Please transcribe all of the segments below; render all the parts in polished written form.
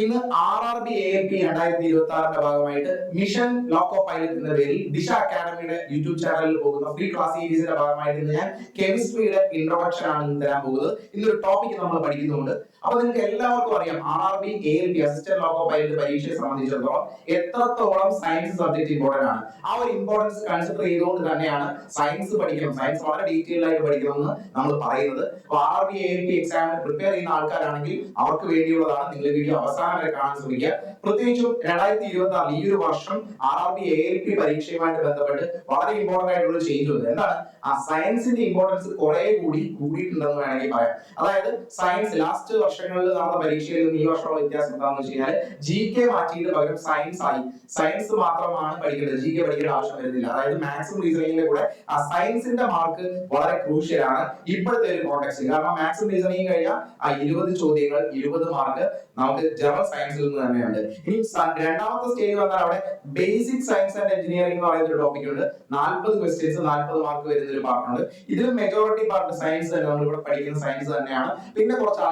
ഇന്ന് RRB ALP 2026 ഭാഗമായിട്ട് mission loco pilot എന്ന പേരിൽ ദിശ അക്കാഡമിയുടെ യൂട്യൂബ് ചാനലിൽ പോകുന്ന ഫ്രീ ക്ലാസ് സീരീസിന്റെ ഭാഗമായിട്ട് ഇന്ന് ഞാൻ കെമിസ്ട്രിയുടെ ഇൻട്രൊഡക്ഷൻ ആണ് ഇന്ന് തരാൻ പോകുന്നത്. ഇന്നൊരു ടോപ്പിക് നമ്മൾ പഠിക്കുന്നുണ്ട്. അപ്പോൾ നിങ്ങൾക്ക് എല്ലാവർക്കും അറിയാം RRB ALP assistant loco pilot പരീക്ഷയെ സംബന്ധിച്ചിടത്തോളം എത്രത്തോളം സയൻസ് സബ്ജക്ട് ഇമ്പോർട്ടന്റ് ആണ്. ആ ഒരു ഇമ്പോർട്ടൻസ് കൺസിഡർ ചെയ്തുകൊണ്ട് തന്നെയാണ് സയൻസ് പഠിക്കണം, സയൻസ് വളരെ ഡീറ്റെയിൽ ആയിട്ട് പഠിക്കണമെന്ന് നമ്മൾ പറയുന്നത്. അപ്പോൾ RRB ALP എക്സാമിന് പ്രിപ്പയർ ചെയ്യുന്ന ആൾക്കാരാണെങ്കിൽ അവർക്ക് വേണ്ടിയുള്ളതാണ്. നിങ്ങൾ വീഡിയോ അവസാനം വരെ കാണാൻ ശ്രമിക്കുക. പ്രത്യേകിച്ചും 2026 ഈ ഒരു വർഷം RRB ALP പരീക്ഷയുമായിട്ട് ബന്ധപ്പെട്ട് വളരെ ഇമ്പോർട്ടന്റ് ആയിട്ടുള്ള ചേഞ്ച് ഉണ്ട്. എന്താണ് ആ സയൻസിന്റെ ഇമ്പോർട്ടൻസ് കുറെ കൂടിയിട്ടുണ്ടെന്ന് വേണമെങ്കിൽ പറയാം. അതായത് സയൻസ് ലാസ്റ്റ് വർഷങ്ങളിൽ നടന്ന പരീക്ഷയിൽ നിന്ന് ഈ വർഷമുള്ള വ്യത്യാസം എന്താണെന്ന് വെച്ച് കഴിഞ്ഞാൽ GK മാറ്റിയിട്ട് പകരം സയൻസ് ആയി. സയൻസ് മാത്രമാണ് പഠിക്കേണ്ടത്, GK പഠിക്കേണ്ട ആവശ്യം വരുന്നില്ല. അതായത് മാത്സും റീസണിങ്ങിന്റെ കൂടെ ആ സയൻസിന്റെ മാർക്ക് വളരെ ക്രൂഷ്യൽ ആണ് ഇപ്പോഴത്തെ ഒരു കോണ്ടെക്സ്റ്റ്. കാരണം മാത്സും റീസണിങ് കഴിഞ്ഞാൽ ആ 20 ചോദ്യങ്ങൾ 20 മാർക്ക് നമുക്ക് ജനറൽ സയൻസിൽ നിന്ന് തന്നെയുണ്ട്. ഇനി രണ്ടാമത്തെ സ്റ്റേജ് വന്നാൽ അവിടെ ബേസിക് സയൻസ് ആൻഡ് എഞ്ചിനീയറിംഗ് എന്ന് പറയുന്ന ഒരു ടോപ്പിക് ഉണ്ട്. 40 ക്വസ്റ്റ്യൻസ് 40 മാർക്ക് വരുന്ന ഒരു പാർട്ടുണ്ട്. ഇതിൽ മെജോറിറ്റി പാർട്ട് സയൻസ് തന്നെ, നമ്മൾ ഇവിടെ പഠിക്കുന്ന സയൻസ് തന്നെയാണ്. പിന്നെ കുറച്ച്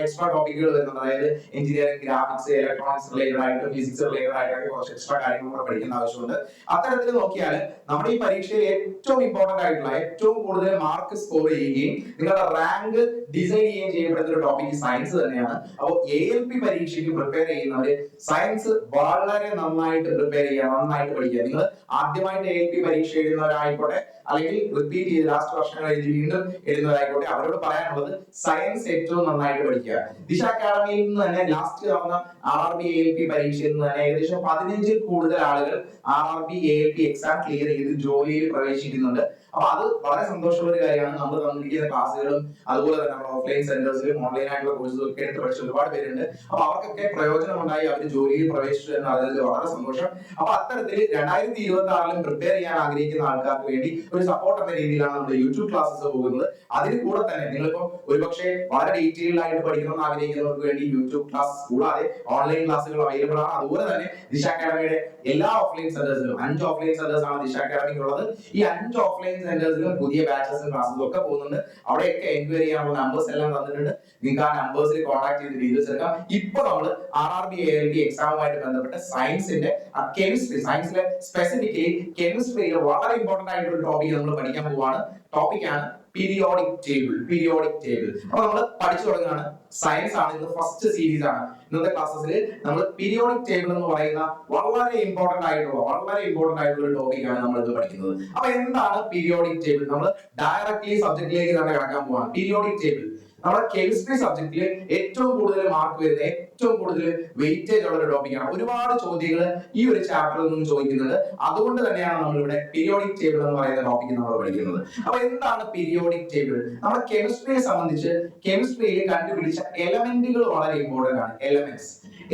എക്സ്ട്രാ ടോപ്പിക്കുകൾ വരുന്നുണ്ട്. അതായത് എഞ്ചിനീയറിംഗ്, ഗ്രാഫിക്സ്, ഇലക്ട്രോണിക്സ് റിലേറ്റഡ് ആയിട്ട്, ഫിസിക്സ് റിലേറ്റഡ് ആയിട്ടൊക്കെ കുറച്ച് എക്സ്ട്രാ കാര്യങ്ങൾ കൂടെ പഠിക്കേണ്ട ആവശ്യമുണ്ട്. അത്തരത്തിൽ നോക്കിയാൽ നമ്മുടെ ഈ പരീക്ഷയിൽ ഏറ്റവും ഇമ്പോർട്ടന്റ് ആയിട്ടുള്ള, ഏറ്റവും കൂടുതൽ മാർക്ക് സ്കോർ ചെയ്യുകയും നിങ്ങളുടെ റാങ്ക് ഡിസൈഡ് ചെയ്യുകയും ചെയ്യപ്പെടുന്ന ഒരു ടോപ്പിക് സയൻസ് തന്നെയാണ്. അപ്പോൾ ALP പരീക്ഷയ്ക്ക് പ്രിപ്പയർ ചെയ്യുന്നവര് സയൻസ് വളരെ നന്നായിട്ട് പ്രിപ്പയർ ചെയ്യുക, നന്നായിട്ട് പഠിക്കുക. നിങ്ങൾ ആദ്യമായിട്ട് ALP പരീക്ഷ എഴുതുന്നവരായിക്കോട്ടെ, അല്ലെങ്കിൽ റിപ്പീറ്റ് ചെയ്ത് ലാസ്റ്റ് വർഷങ്ങൾ എഴുതി വീണ്ടും എഴുതുന്നവരായിക്കോട്ടെ, അവരോട് പറയാനുള്ളത് സയൻസ് ഏറ്റവും നന്നായിട്ട് പഠിക്കുക. ദിശ അക്കാഡമിയിൽ നിന്ന് തന്നെ ലാസ്റ്റ് നടന്ന RRB ALP പരീക്ഷയിൽ നിന്ന് തന്നെ ഏകദേശം 15-ൽ കൂടുതൽ ആളുകൾ RRB ALP എക്സാം ക്ലിയർ ചെയ്ത് ജോലിയിൽ പ്രവേശിക്കുന്നുണ്ട്. അപ്പൊ അത് വളരെ സന്തോഷമുള്ള ഒരു കാര്യമാണ്. നമ്മൾ തന്നിരിക്കുന്ന ക്ലാസ്സുകളും അതുപോലെ തന്നെ നമ്മുടെ ഓഫ്ലൈൻ സെന്റേഴ്സിലും ഓൺലൈൻ ആയിട്ടുള്ള കോഴ്സുകളും ഒക്കെ എടുത്ത് പഠിച്ച ഒരുപാട് പേരുണ്ട്. അപ്പൊ അവർക്കൊക്കെ പ്രയോജനം ഉണ്ടായി, അവർ ജോലിയിൽ പ്രവേശിച്ചു എന്ന് അറിഞ്ഞതിൽ വളരെ സന്തോഷം. അപ്പൊ അത്തരത്തിൽ 2026 പ്രിപ്പയർ ചെയ്യാൻ ആഗ്രഹിക്കുന്ന ആൾക്കാർക്ക് വേണ്ടി ഒരു സപ്പോർട്ട് എന്ന രീതിയിലാണ് നമ്മുടെ യൂട്യൂബ് ക്ലാസ്സസ് പോകുന്നത്. അതിന് കൂടെ തന്നെ നിങ്ങളിപ്പോ ഒരുപക്ഷെ വളരെ ഡീറ്റെയിൽഡ് ആയിട്ട് പഠിക്കണമെന്ന് ആഗ്രഹിക്കുന്നവർക്ക് വേണ്ടി യൂട്യൂബ് ക്ലാസ് കൂടാതെ ഓൺലൈൻ ക്ലാസ്സുകൾ അവൈലബിൾ ആണ്. അതുപോലെ തന്നെ ദിശ അക്കാഡമിയുടെ എല്ലാ ഓഫ്ലൈൻ സെന്റേഴ്സിലും 5 ഓഫ്ലൈൻ സെന്റേഴ്സ് ആണ് ദിശ അക്കാഡമിക്ക് ഉള്ളത്. ഈ 5 ഓഫ്ലൈൻ സെന്റേഴ്സിലും പുതിയ ബാച്ചസും ക്ലാസ്സും ഒക്കെ പോകുന്നുണ്ട്. അവിടെയൊക്കെ എൻക്വയറി ചെയ്യാനുള്ള നമ്പേഴ്സ് എല്ലാം തന്നിട്ടുണ്ട്. നിങ്ങൾക്ക് ആ നമ്പേഴ്സിൽ കോൺടാക്ട് ചെയ്ത് ഡീറ്റെയിൽസ് എടുക്കാം. ഇപ്പൊ നമ്മൾ RRB ALP എക്സാമുമായിട്ട് ബന്ധപ്പെട്ട സയൻസിന്റെ കെമിസ്ട്രി, സയൻസിലെ സ്പെസിഫിക്കലി കെമിസ്ട്രിയിൽ വളരെ ഇമ്പോർട്ടന്റ് ആയിട്ടുള്ള ഒരു ടോപ്പിക് നമ്മൾ പഠിക്കാൻ പോവാണ്. ടോപ്പിക്കാണ് പീരിയോഡിക് ടേബിൾ. പീരിയോഡിക് ടേബിൾ അപ്പൊ നമ്മൾ പഠിച്ചു തുടങ്ങുകയാണ്. സയൻസ് ആണ്, ഇന്ന് ഫസ്റ്റ് സീരീസ് ആണ്. ഇന്നത്തെ ക്ലാസ്സിൽ നമ്മൾ പീരിയോഡിക് ടേബിൾ എന്ന് പറയുന്ന വളരെ ഇമ്പോർട്ടന്റ് ആയിട്ടുള്ള ഒരു ടോപ്പിക് ആണ് നമ്മൾ ഇത് പഠിക്കുന്നത്. അപ്പൊ എന്താണ് പീരിയോഡിക് ടേബിൾ? നമ്മൾ ഡയറക്ട്ലി സബ്ജക്റ്റിലേക്ക് തന്നെ കടക്കാൻ പോവാണ്. പീരിയോഡിക് ടേബിൾ നമ്മുടെ കെമിസ്ട്രി സബ്ജക്റ്റിൽ ഏറ്റവും കൂടുതൽ മാർക്ക് വരുന്ന, ഏറ്റവും കൂടുതൽ വെയിറ്റേജ് ഉള്ള ഒരു ടോപ്പിക്കാണ്. ഒരുപാട് ചോദ്യങ്ങൾ ഈ ഒരു ചാപ്റ്ററിൽ നിന്നും ചോദിക്കുന്നുണ്ട്. അതുകൊണ്ട് തന്നെയാണ് നമ്മൾ ഇവിടെ പീരിയോഡിക് ടേബിൾ എന്ന് പറയുന്ന ടോപ്പിക് നമ്മൾ പഠിക്കുന്നത്. അപ്പൊ എന്താണ് പീരിയോഡിക് ടേബിൾ? നമ്മുടെ കെമിസ്ട്രിയെ സംബന്ധിച്ച് കെമിസ്ട്രിയിൽ കണ്ടുപിടിച്ച എലമെന്റുകൾ വളരെ ഇമ്പോർട്ടന്റ് ആണ്.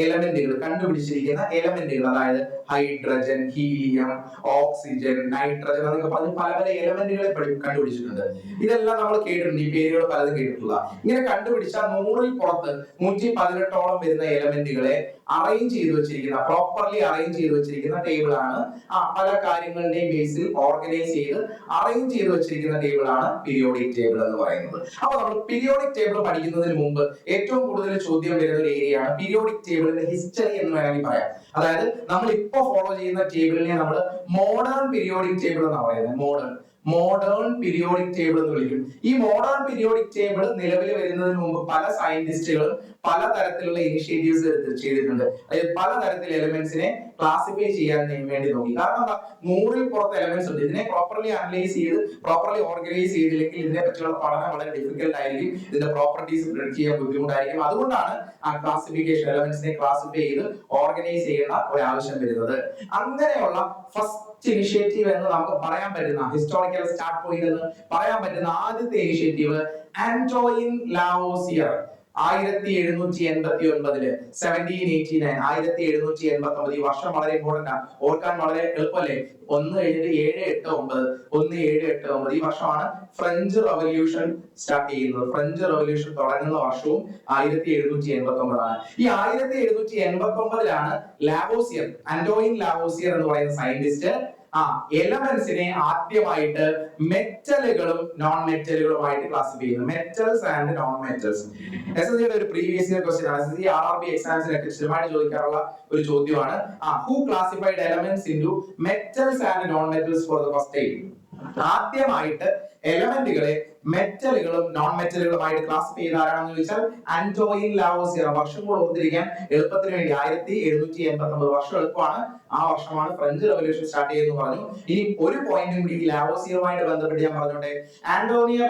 എലമെന്റുകൾ കണ്ടുപിടിച്ചിരിക്കുന്ന എലമെന്റുകൾ, അതായത് ഹൈഡ്രജൻ, ഹീലിയം, ഓക്സിജൻ, നൈട്രജൻ എന്നൊക്കെ പറഞ്ഞ് പല പല എലമെന്റുകളെ കണ്ടുപിടിച്ചിട്ടുണ്ട്. ഇതെല്ലാം നമ്മൾ കേട്ടിട്ടുണ്ട്, ഈ പേരുകൾ പലതും കേട്ടിട്ടുള്ള. ഇങ്ങനെ കണ്ടുപിടിച്ച 100-ൽ പുറത്ത് 118ഓളം വരുന്ന എലമെന്റുകളെ അറേഞ്ച് ചെയ്ത് വെച്ചിരിക്കുന്ന, പ്രോപ്പർലി അറേഞ്ച് ചെയ്ത് വെച്ചിരിക്കുന്ന ടേബിൾ ആണ്. പല കാര്യങ്ങളുടെയും ബേസിൽ ഓർഗനൈസ് ചെയ്ത് അറേഞ്ച് ചെയ്ത് വെച്ചിരിക്കുന്ന ടേബിൾ ആണ് പീരിയോഡിക് ടേബിൾ എന്ന് പറയുന്നത്. അപ്പൊ നമ്മൾ പീരിയോഡിക് ടേബിൾ പഠിക്കുന്നതിന് മുമ്പ് ഏറ്റവും കൂടുതൽ ചോദ്യം വരുന്ന ഒരു ഏരിയ ആണ് പീരിയോഡിക് ടേബിളിന്റെ ഹിസ്റ്ററി എന്ന് വേണമെങ്കിൽ പറയാം. അതായത് നമ്മൾ ഇപ്പോ ഫോളോ ചെയ്യുന്ന ടേബിളിനെ നമ്മൾ മോഡേൺ പീരിയോഡിക് ടേബിൾ എന്നാണ് പറയുന്നത്. മോഡേൺ പീരിയോഡിക് ടേബിൾ എന്ന് വിളിക്കും. ഈ മോഡേൺ പീരിയോഡിക് ടേബിൾ നിലവിൽ വരുന്നതിന് മുമ്പ് പല സയന്റിസ്റ്റുകളും പല തരത്തിലുള്ള ഇനിഷ്യേറ്റീവ്സ് ചെയ്തിട്ടുണ്ട്. അതായത് പലതരത്തിൽ എലമെന്റ്സിനെ ക്ലാസിഫൈ ചെയ്യാൻ വേണ്ടി നോക്കി. കാരണം എന്താ, 100-ൽ പുറത്ത് എലമെന്റ്സ് ഉണ്ട്. ഇതിനെ പ്രോപ്പർലി അനലൈസ് ചെയ്ത് പ്രോപ്പർലി ഓർഗനൈസ് ചെയ്തില്ലെങ്കിൽ ഇതിനെ പറ്റിയുള്ള പഠനം വളരെ ഡിഫിക്കൽട്ട് ആയിരിക്കും. ഇതിന്റെ പ്രോപ്പർട്ടീസ് പ്രെഡിക്റ്റ് ചെയ്യാൻ ബുദ്ധിമുട്ടായിരിക്കും. അതുകൊണ്ടാണ് ആ ക്ലാസിഫിക്കേഷൻ, എലമെന്റ്സിനെ ക്ലാസിഫൈ ചെയ്ത് ഓർഗനൈസ് ചെയ്യുന്ന ഒരു ആവശ്യം വരുന്നത്. അങ്ങനെയുള്ള ഫസ്റ്റ് ഇനിഷ്യേറ്റീവ് എന്ന് നമുക്ക് പറയാൻ പറ്റുന്ന, ഹിസ്റ്റോറിക്കൽ സ്റ്റാർട്ട് പോയിന്റ് എന്ന് പറയാൻ പറ്റുന്ന ആദ്യത്തെ ഇനിഷ്യേറ്റീവ് ആന്റോയിൻ ലാവോസിയർ 1789 1789 ഈ വർഷം വളരെ ഇമ്പോർട്ടന്റ് ആണ്, ഓർക്കാൻ വളരെ എളുപ്പമല്ലേ. 1789 ഈ വർഷമാണ് ഫ്രഞ്ച് റവല്യൂഷൻ സ്റ്റാർട്ട് ചെയ്യുന്നത്. ഫ്രഞ്ച് റവല്യൂഷൻ തുടങ്ങുന്ന വർഷവും 1789 ആണ്. ഈ 1789 ലാവോസിയർ, ആന്റോയിൻ ലാവോസിയർ എന്ന് പറയുന്ന സയന്റിസ്റ്റ് എലമെന്റ്സിനെ ആദ്യമായിട്ട് മെറ്റലുകളും നോൺ മെറ്റലുകളുമായിട്ട് ക്ലാസിഫൈ ചെയ്യുന്നു. Metals and non metals. SSCയുടെ ഒരു പ്രീവിയസ് ഇയർ ക്വസ്റ്റ്യൻ ആണ്. SSC RRB എക്സാംസിനൊക്കെ സ്ഥിരമായിട്ട് ചോദിക്കാറുള്ള ഒരു ചോദ്യമാണ്. Who classified elements into metals and non metals for the first time? ആദ്യമായിട്ട് എലമെന്റുകളെ മെറ്റലുകളും നോൺ മെറ്റലുകളുമായിട്ട് ക്ലാസിഫൈ ചെയ്ത ആരാണെന്ന് ചോദിച്ചാൽ ആന്റോയിൻ ലാവോസിയർ. വർഷം കൂടെ ഓർത്തിരിക്കാൻ എളുപ്പത്തിന് വേണ്ടി 1789 വർഷം എളുപ്പമാണ്. ആ വർഷമാണ് ഫ്രഞ്ച് റവല്യൂഷൻ സ്റ്റാർട്ട് ചെയ്തെന്ന് പറഞ്ഞു. ഇനി ഒരു പോയിന്റും കൂടി ലാവോസിയറുമായിട്ട് ബന്ധപ്പെട്ട് ഞാൻ പറഞ്ഞോട്ടെ. ആന്റോയിൻ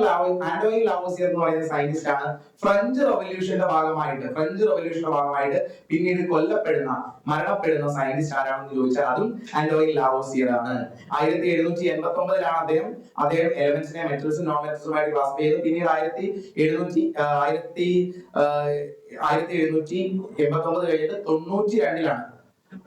ലാവോസിയർ എന്ന് പറയുന്ന സയന്റിസ്റ്റ് ആണ് ഫ്രഞ്ച് റവല്യൂഷന്റെ ഭാഗമായിട്ട് പിന്നീട് മരണപ്പെടുന്ന സയന്റിസ്റ്റ് ആരാണെന്ന് ചോദിച്ചാൽ അതും ആന്റോയിൻ ലാവോസിയർ ആണ്. 1789 അദ്ദേഹം എലമെന്റ്സിനെ മെറ്റൽസും നോൺ മെറ്റൽസുമായിട്ട് ക്ലാസിഫൈ ചെയ്തു. പിന്നീട് 1789 കഴിഞ്ഞിട്ട്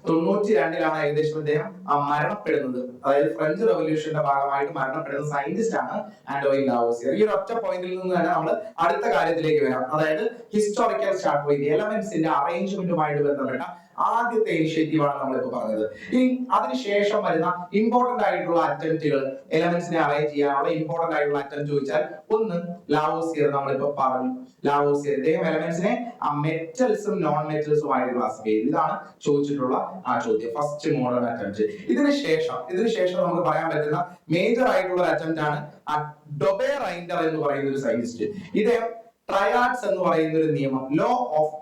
92-ലാണ് ഏകദേശം അദ്ദേഹം മരണപ്പെടുന്നത്. അതായത് ഫ്രഞ്ച് റവല്യൂഷന്റെ ഭാഗമായിട്ട് മരണപ്പെടുന്ന സയന്റിസ്റ്റ് ആണ് ആന്റോയിൻ ലാവോസിയർ. ഈ ഒരു ഒറ്റ പോയിന്റിൽ നിന്ന് തന്നെ നമ്മൾ അടുത്ത കാര്യത്തിലേക്ക് വരാം. അതായത് ഹിസ്റ്റോറിക്കൽ സ്റ്റാർട്ട് പോയിന്റ്, എലമെന്റ്സിന്റെ അറേഞ്ച്മെന്റുമായിട്ട് ബന്ധപ്പെട്ട ആദ്യത്തെ ഇനിഷ്യേറ്റീവ് ആണ് നമ്മളിപ്പോ പറഞ്ഞത്. ഇനി അതിനുശേഷം വരുന്ന ഇമ്പോർട്ടന്റ് ആയിട്ടുള്ള അറ്റംപ്റ്റുകൾ, എലമെന്റ്സിനെ അറേഞ്ച് ചെയ്യാനുള്ള ഇമ്പോർട്ടന്റ് ആയിട്ടുള്ള അറ്റംപ്റ്റ് ചോദിച്ചാൽ ഒന്ന് ലാവോസിയർ. നമ്മളിപ്പോ പറഞ്ഞു ലാവോസിയർ ഇദ്ദേഹം എലമെന്റ്സിനെ മെറ്റൽസും നോൺ മെറ്റൽസും ആയിട്ട് ക്ലാസിഫൈ ചെയ്തു. ഇതാണ് ചോദിച്ചിട്ടുള്ള ആ ചോദ്യം, ഫസ്റ്റ് മോഡേൺ അറ്റംപ്റ്റ്. ഇതിനുശേഷം നമുക്ക് പറയാൻ പറ്റുന്ന മേജർ ആയിട്ടുള്ള അറ്റംപ്റ്റ് ആണ് ഡൊബെ റൈൻഡർ എന്ന് പറയുന്ന ഒരു സയന്റിസ്റ്റ്. ഇദ്ദേഹം ട്രയാഡ്സ് എന്ന് പറയുന്ന ഒരു നിയമം, ലോ ഓഫ്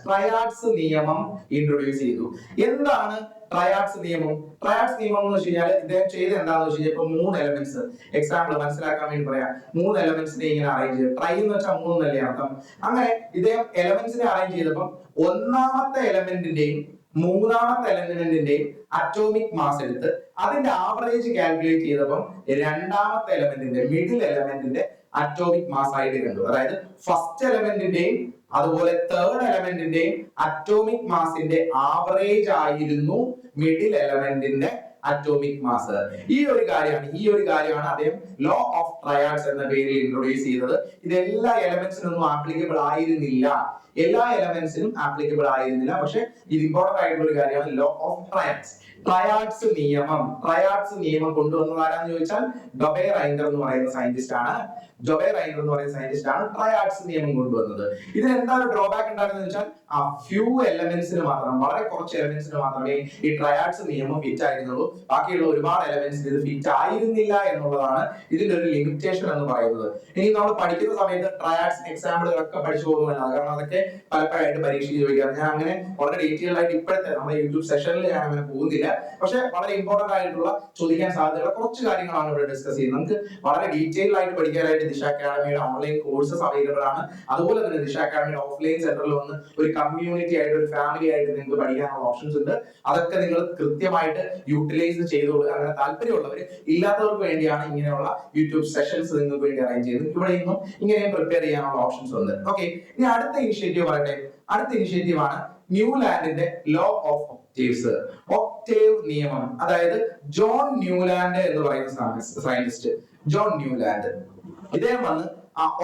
ട്രയാഡ്സ് നിയമം ഇൻട്രൊഡ്യൂസ് ചെയ്തു. എന്താണ് ട്രയാഡ്സ് നിയമം എന്ന് വെച്ച് കഴിഞ്ഞാൽ ഇദ്ദേഹം ചെയ്ത് എന്താണെന്ന് വെച്ച് കഴിഞ്ഞാൽ ഇപ്പൊ 3 എലമെന്റ്സ്, എക്സാമ്പിൾ മനസ്സിലാക്കാൻ വേണ്ടി പറയാം, 3 എലമെന്റ്സിനെ ഇങ്ങനെ അറേഞ്ച് ചെയ്തു. ട്രൈ എന്ന് വെച്ചാൽ 3 എന്നല്ലേ അർത്ഥം. അങ്ങനെ ഇദ്ദേഹം എലമെന്റ്സിനെ അറേഞ്ച് ചെയ്തപ്പോൾ ഒന്നാമത്തെ എലമെന്റിന്റെയും മൂന്നാമത്തെ എലമെന്റിന്റെയും അറ്റോമിക് മാസ് എടുത്ത് അതിന്റെ ആവറേജ് കാൽക്കുലേറ്റ് ചെയ്തപ്പോൾ രണ്ടാമത്തെ എലമെന്റിന്റെ മിഡിൽ എലമെന്റിന്റെ അറ്റോമിക് മാസ് ആയിട്ട് കണ്ടു. അതായത് ഫസ്റ്റ് എലമെന്റിന്റെയും അതുപോലെ തേർഡ് എലമെന്റിന്റെയും അറ്റോമിക് മാസിന്റെ ആവറേജ് ആയിരുന്നു മിഡിൽ എലമെന്റിന്റെ അറ്റോമിക് മാസ്. ഈ ഒരു കാര്യമാണ് അദ്ദേഹം ലോ ഓഫ് ട്രയാഡ്സ് എന്ന പേരിൽ ഇൻട്രൊഡ്യൂസ് ചെയ്തത്. ഇത് എല്ലാ എലമെന്റ്സിനും ആപ്ലിക്കബിൾ ആയിരുന്നില്ല, പക്ഷെ ഇത് ഇമ്പോർട്ടന്റ് ആയിട്ടുള്ള ഒരു കാര്യമാണ്. ലോ ഓഫ് ട്രയാഡ്സ് നിയമം കൊണ്ടുവന്നത് ആരാന്ന് ചോദിച്ചാൽ ഡൊബെ റൈൻഡർ എന്ന് പറയുന്ന സയന്റിസ്റ്റ് ആണ്. ട്രയാഡ്സ് നിയമം കൊണ്ടുവന്നത്. ഇതിന് എന്താ ഒരു ഡ്രോബാക്ക് ഉണ്ടായിരുന്നെന്ന് വെച്ചാൽ ഫ്യൂ എലമെന്റ്സിന് മാത്രം, വളരെ കുറച്ച് എലമെന്റ്സിന് മാത്രമേ ഈ ട്രയാഡ്സ് നിയമം ഫിറ്റ് ആയിരുന്നുള്ളൂ. ബാക്കിയുള്ള ഒരുപാട് എലമെന്റ്സിന് ഇത് ഫിറ്റ് ആയിരുന്നില്ല എന്നുള്ളതാണ് ഇതിന്റെ ഒരു ലിമിറ്റേഷൻ എന്ന് പറയുന്നത്. ഇനി നമ്മൾ പഠിക്കുന്ന സമയത്ത് ട്രയാഡ്സ് എക്സാമ്പിളുകളൊക്കെ പഠിച്ചു പോകുന്നതല്ല, കാരണം അതൊക്കെ പലപ്പോഴായിട്ട് പരീക്ഷയ്ക്ക് ചോദിക്കാറ്. ഞാൻ അങ്ങനെ വളരെ ഡീറ്റെയിൽ ആയിട്ട് ഇപ്പോഴത്തെ നമ്മുടെ യൂട്യൂബ് സെഷനിൽ ഞാൻ അങ്ങനെ പോകുന്നില്ല. പക്ഷെ വളരെ ഇമ്പോർട്ടന്റ് ആയിട്ടുള്ള ചോദിക്കാൻ സാധ്യതയുള്ള കുറച്ച് കാര്യങ്ങളാണ് ഇവിടെ ഡിസ്കസ് ചെയ്യുന്നത്. നമുക്ക് വളരെ ഡീറ്റെയിൽ ആയിട്ട് പഠിക്കാനായിട്ട് ദിശ അക്കാഡമിയുടെ ഓൺലൈൻ കോഴ്സസ് അവൈലബിൾ ആണ്. അതുപോലെ തന്നെ ദിശ അക്കാഡമിയുടെ ഓഫ്ലൈൻ സെന്ററിൽ വന്ന് ഒരു കമ്മ്യൂണിറ്റി ആയിട്ട്, ഒരു ഫാമിലി ആയിട്ട് നിങ്ങൾക്ക് പഠിക്കാനുള്ള ഓപ്ഷൻസ് ഉണ്ട്. അതൊക്കെ നിങ്ങൾ കൃത്യമായിട്ട് യൂട്ടിലൈസ് ചെയ്തോളൂ. അങ്ങനെ താല്പര്യമുള്ളവർ, ഇല്ലാത്തവർക്ക് വേണ്ടിയാണ് ഇങ്ങനെയുള്ള യൂട്യൂബ് സെഷൻസ് നിങ്ങൾക്ക് വേണ്ടി അറേഞ്ച് ചെയ്തത്. ഇവിടെ നിന്നും ഇങ്ങനെയും പ്രിപ്പയർ ചെയ്യാനുള്ള ഓപ്ഷൻസ് ഉണ്ട്. ഓക്കെ, ഇനി അടുത്ത ഇനിഷ്യേറ്റീവ് പറയട്ടെ. അടുത്ത ഇനിഷ്യേറ്റീവ് ആണ് ന്യൂലാൻഡിന്റെ ലോ ഓഫ് ഒക്ടേവ് നിയമം. അതായത് ജോൺ ന്യൂലാൻഡ് എന്ന് പറയുന്ന സയന്റിസ്റ്റ്, ഇദ്ദേഹം വന്ന്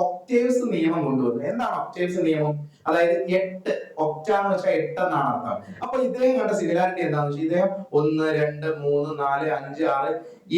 ഒക്ടേവ്സ് നിയമം കൊണ്ടുവന്നു. എന്താണ് ഒക്ടേവ്സ് നിയമം? അതായത് 8, ഒക്ട എന്ന് വെച്ചാൽ 8 എന്നാണ് അർത്ഥം. അപ്പൊ ഇദ്ദേഹം കണ്ട സിമിലാരിറ്റി എന്താണെന്ന് വെച്ചാൽ ഇദ്ദേഹം 1, 2, 3, 4, 5, 6,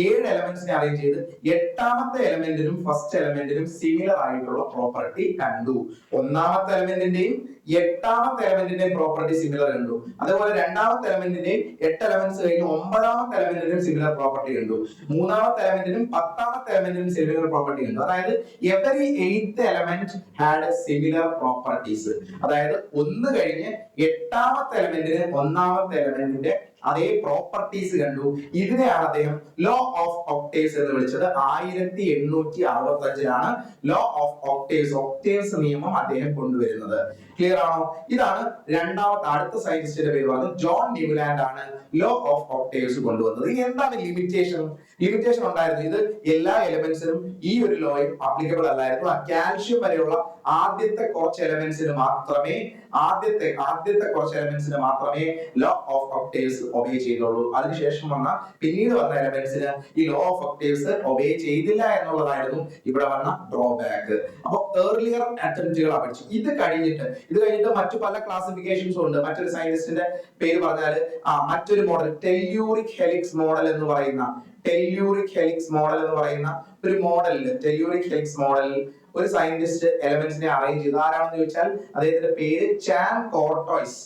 7 എലമെന്റ്സിനെ അറേഞ്ച് ചെയ്ത് 8ാമത്തെ എലമെന്റിനും ഫസ്റ്റ് എലമെന്റിനും സിമിലർ ആയിട്ടുള്ള പ്രോപ്പർട്ടി കണ്ടു. 1ാമത്തെ എലമെന്റിന്റെയും 8ാമത്തെ എലമെന്റിന്റെയും പ്രോപ്പർട്ടി സിമിലർ കണ്ടു. അതുപോലെ 2ാമത്തെ എലമെന്റിന്റെയും 8 എലമെന്റ്സ് കഴിഞ്ഞ് 9ാമത്തെ എലമെന്റിനും സിമിലർ പ്രോപ്പർട്ടി കണ്ടു. 3ാമത്തെ എലമെന്റിനും 10ാമത്തെ എലമെന്റിനും സിമിലർ പ്രോപ്പർട്ടി കണ്ടു. അതായത് every 8th element had similar properties. അതായത് 1 കഴിഞ്ഞ് 8ാമത്തെ എലമെന്റിന് 1ാമത്തെ എലമെന്റിന്റെ അതേ പ്രോപ്പർട്ടീസ് കണ്ടു. ഇതിനെയാണ് അദ്ദേഹം ലോ ഓഫ് ഒക്ടേവ്സ് എന്ന് വിളിച്ചത്. 1865 ലോ ഓഫ് ഒക്ടേവ്സ് നിയമം അദ്ദേഹം കൊണ്ടുവരുന്നത്. ക്ലിയർ ആണോ? ഇതാണ് രണ്ടാമത്തെ അടുത്ത സയന്റിസ്റ്റിന്റെ പേര് പറഞ്ഞത് ജോൺ ന്യൂലാൻഡ് ആണ് ലോ ഓഫ് ഒക്ടേവ്സ് കൊണ്ടുവന്നത്. ഇനി എന്താണ് ലിമിറ്റേഷൻ ഉണ്ടായിരുന്നു. ഇത് എല്ലാ എലമെന്റ്സിനും ഈ ഒരു ലോയും ആപ്ലിക്കബിൾ അല്ലായിരുന്നു. കാൽഷ്യം വരെയുള്ള ആദ്യത്തെ കുറച്ച് എലമെന്റ്സിന് മാത്രമേ ലോ ഓഫ് ഒക്ടേവ്സ് ഒബേ ചെയ്തുള്ളൂ. അതിനുശേഷം പിന്നീട് വന്ന എലമെന്റ്സിന് ഈ ലോ ഓഫ് ഒക്ടേവ്സ് ഒബേ ചെയ്തില്ല എന്നുള്ളതായിരുന്നു ഇവിടെ വന്ന ഡ്രോബാക്ക്. അപ്പൊ ഏർലിയർ അറ്റംപ്റ്റുകൾ പഠിച്ചു. ഇത് കഴിഞ്ഞിട്ട് മറ്റു പല ക്ലാസിഫിക്കേഷൻസും ഉണ്ട്. മറ്റൊരു സയന്റിസ്റ്റിന്റെ പേര് പറഞ്ഞാൽ മറ്റൊരു മോഡൽ ടെല്യൂറിക് ഹെലിക്സ് മോഡൽ എന്ന് പറയുന്ന ഒരു മോഡലിൽ ഒരു സയന്റിസ്റ്റ് എലമെന്റ്സിനെ അറേഞ്ച് ചെയ്തു. ആരാണെന്ന് ചോദിച്ചാൽ അദ്ദേഹത്തിന്റെ പേര് ചാൻ കോർട്ടോയ്സ്.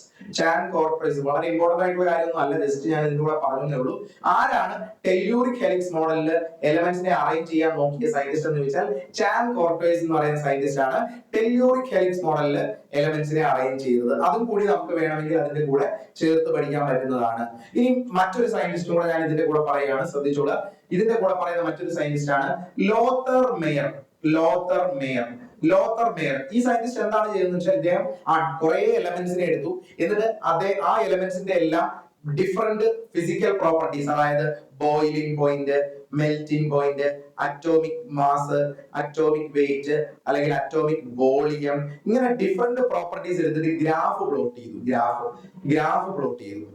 വളരെ ഇമ്പോർട്ടന്റ് ആയിട്ടുള്ള കാര്യമൊന്നും അല്ല, ജസ്റ്റ് ഞാൻ ഇതിന്റെ കൂടെ പറഞ്ഞേ ഉള്ളൂ. ആരാണ് ടെല്യൂറിക് ഹെലിക്സ് മോഡലിൽ എലമെന്റ്സിനെ അറേഞ്ച് ചെയ്യാൻ നോക്കിയ സയന്റിസ്റ്റ് എന്ന് ചോദിച്ചാൽ ചാൻ കോർട്ടോയ്സ് എന്ന് പറയുന്ന സയന്റിസ്റ്റ് ആണ് ടെല്യൂറിക് ഹെലിക്സ് മോഡലിൽ എലമെന്റ്സിനെ അറേഞ്ച് ചെയ്തത്. അതും കൂടി നമുക്ക് വേണമെങ്കിൽ അതിന്റെ കൂടെ ചേർത്ത് പഠിക്കാൻ പറ്റുന്നതാണ്. ഇനി മറ്റൊരു സയന്റിസ്റ്റും കൂടെ ഞാൻ ഇതിന്റെ കൂടെ പറയുകയാണ്, ശ്രദ്ധിച്ചോളൂ. ഇതിന്റെ കൂടെ പറയുന്ന മറ്റൊരു സയന്റിസ്റ്റ് ആണ് ലോത്തർ മേയർ. ഈ സയന്റിസ്റ്റ് എന്താണ് ചെയ്യുന്നത് വെച്ചാൽ ഇദ്ദേഹം കുറെ എലമെന്റ്സിനെ എടുത്തു. എന്നിട്ട് ആ എലമെന്റ്സിന്റെ എല്ലാം ഡിഫറെന്റ് ഫിസിക്കൽ പ്രോപ്പർട്ടീസ്, അതായത് boiling point, melting point, atomic mass, atomic wait അല്ലെങ്കിൽ അറ്റോമിക് വോളിയം, ഇങ്ങനെ ഡിഫറെന്റ് പ്രോപ്പർട്ടീസ് എടുത്തിട്ട് ഗ്രാഫ് പ്ലോട്ട് ചെയ്തു.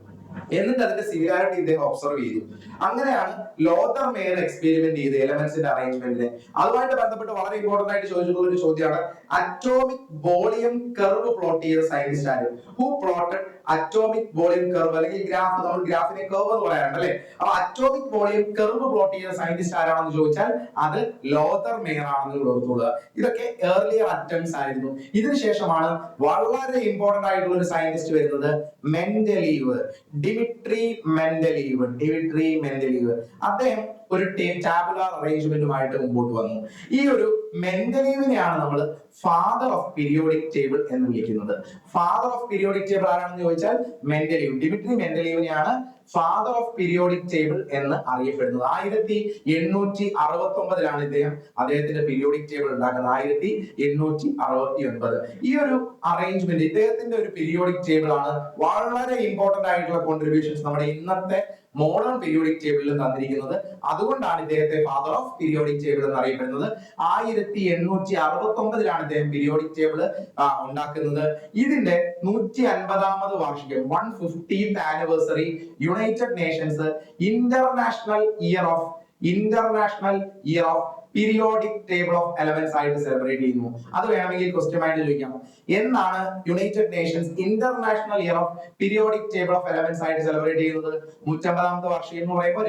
എന്നിട്ട് അതിന്റെ സിമിലാരിറ്റി ഇദ്ദേഹം ഒബ്സർവ് ചെയ്തു. അങ്ങനെയാണ് ലോത്തർ മേയർ എക്സ്പെരിമെന്റ് ചെയ്ത് എലമെന്റ്സിന്റെ അറേഞ്ച്മെന്റിനെ. അതുമായിട്ട് ബന്ധപ്പെട്ട് വളരെ ഇമ്പോർട്ടന്റ് ആയിട്ട് ചോദിച്ചിട്ടുള്ള ഒരു ചോദ്യമാണ് അറ്റോമിക് വോളിയം കർവ് പ്ലോട്ട് ചെയ്ത സയന്റിസ്റ്റ് ആര്? Who plotted atomic volume curve, അല്ലെങ്കിൽ ഗ്രാഫ്, നമ്മൾ ഗ്രാഫിനെ കർവ് എന്ന് പറയാറുണ്ട് അല്ലെ. അപ്പൊ അറ്റോമിക് വോളിയം കർവ് പ്ലോട്ട് ചെയ്ത സയന്റിസ്റ്റ് ആരാണെന്ന് ചോദിച്ചാൽ അത് ലോത്തർ മേയർ ആണെന്ന് ഓർത്തുകൊള്ളുക. ഇതൊക്കെ ഏർലിയർ അറ്റംപ്റ്റ്സ് ആയിരുന്നു. ഇതിനുശേഷമാണ് വളരെ ഇമ്പോർട്ടന്റ് ആയിട്ടുള്ള ഒരു സയന്റിസ്റ്റ് വരുന്നത്, മെൻഡലീവ്. Dmitry Mendeleev. അദ്ദേഹം ഒരു ടാബുലാർ അറേഞ്ച്മെന്റുമായിട്ട് മുമ്പോട്ട് വന്നു. ഈ ഒരു മെൻഡലീവിനെയാണ് നമ്മൾ ഫാദർ ഓഫ് പീരിയോഡിക് ടേബിൾ എന്ന് വിളിക്കുന്നത്. ഫാദർ ഓഫ് പീരിയോഡിക് ടേബിൾ ആരാണെന്ന് ചോദിച്ചാൽ മെൻഡലീവ്. ഡിമിട്രി മെൻഡലീവിനെയാണ് ഫാദർ ഓഫ് പീരിയോഡിക് ടേബിൾ എന്ന് അറിയപ്പെടുന്നത്. 1869 ഇദ്ദേഹം അദ്ദേഹത്തിന്റെ പീരിയോഡിക് ടേബിൾ ഉണ്ടാക്കുന്നത്. 1869. ഈ ഒരു അറേഞ്ച്മെന്റ്, ഇദ്ദേഹത്തിന്റെ ഒരു പീരിയോഡിക് ടേബിൾ ആണ് വളരെ ഇമ്പോർട്ടന്റ് ആയിട്ടുള്ള കോൺട്രിബ്യൂഷൻസ് നമ്മുടെ ഇന്നത്തെ മോഡേൺ പീരിയോഡിക് ടേബിളിൽ തന്നിരിക്കുന്നത്. അതുകൊണ്ടാണ് ഇദ്ദേഹത്തെ ഫാദർ ഓഫ് പീരിയോഡിക് ടേബിൾ എന്ന് അറിയപ്പെടുന്നത്. 1869 ഇദ്ദേഹം പീരിയോഡിക് ടേബിൾ ഉണ്ടാക്കുന്നത്. ഇതിന്റെ 150ാമത് വാർഷികം, 150th anniversary, United Nations international year of periodic table of elements ആയിട്ട് സെലിബ്രേറ്റ് ചെയ്യുന്നു. അത് വേണമെങ്കിൽ ക്വസ്റ്റ്യൻ ആയിട്ട് ചോദിക്കാം. എന്നാണ് United Nations international year of periodic table of elements ആയിട്ട് സെലിബ്രേറ്റ് ചെയ്യുന്നത്? 150ാമത്തെ വാർഷികം എന്ന് പറയുമ്പോൾ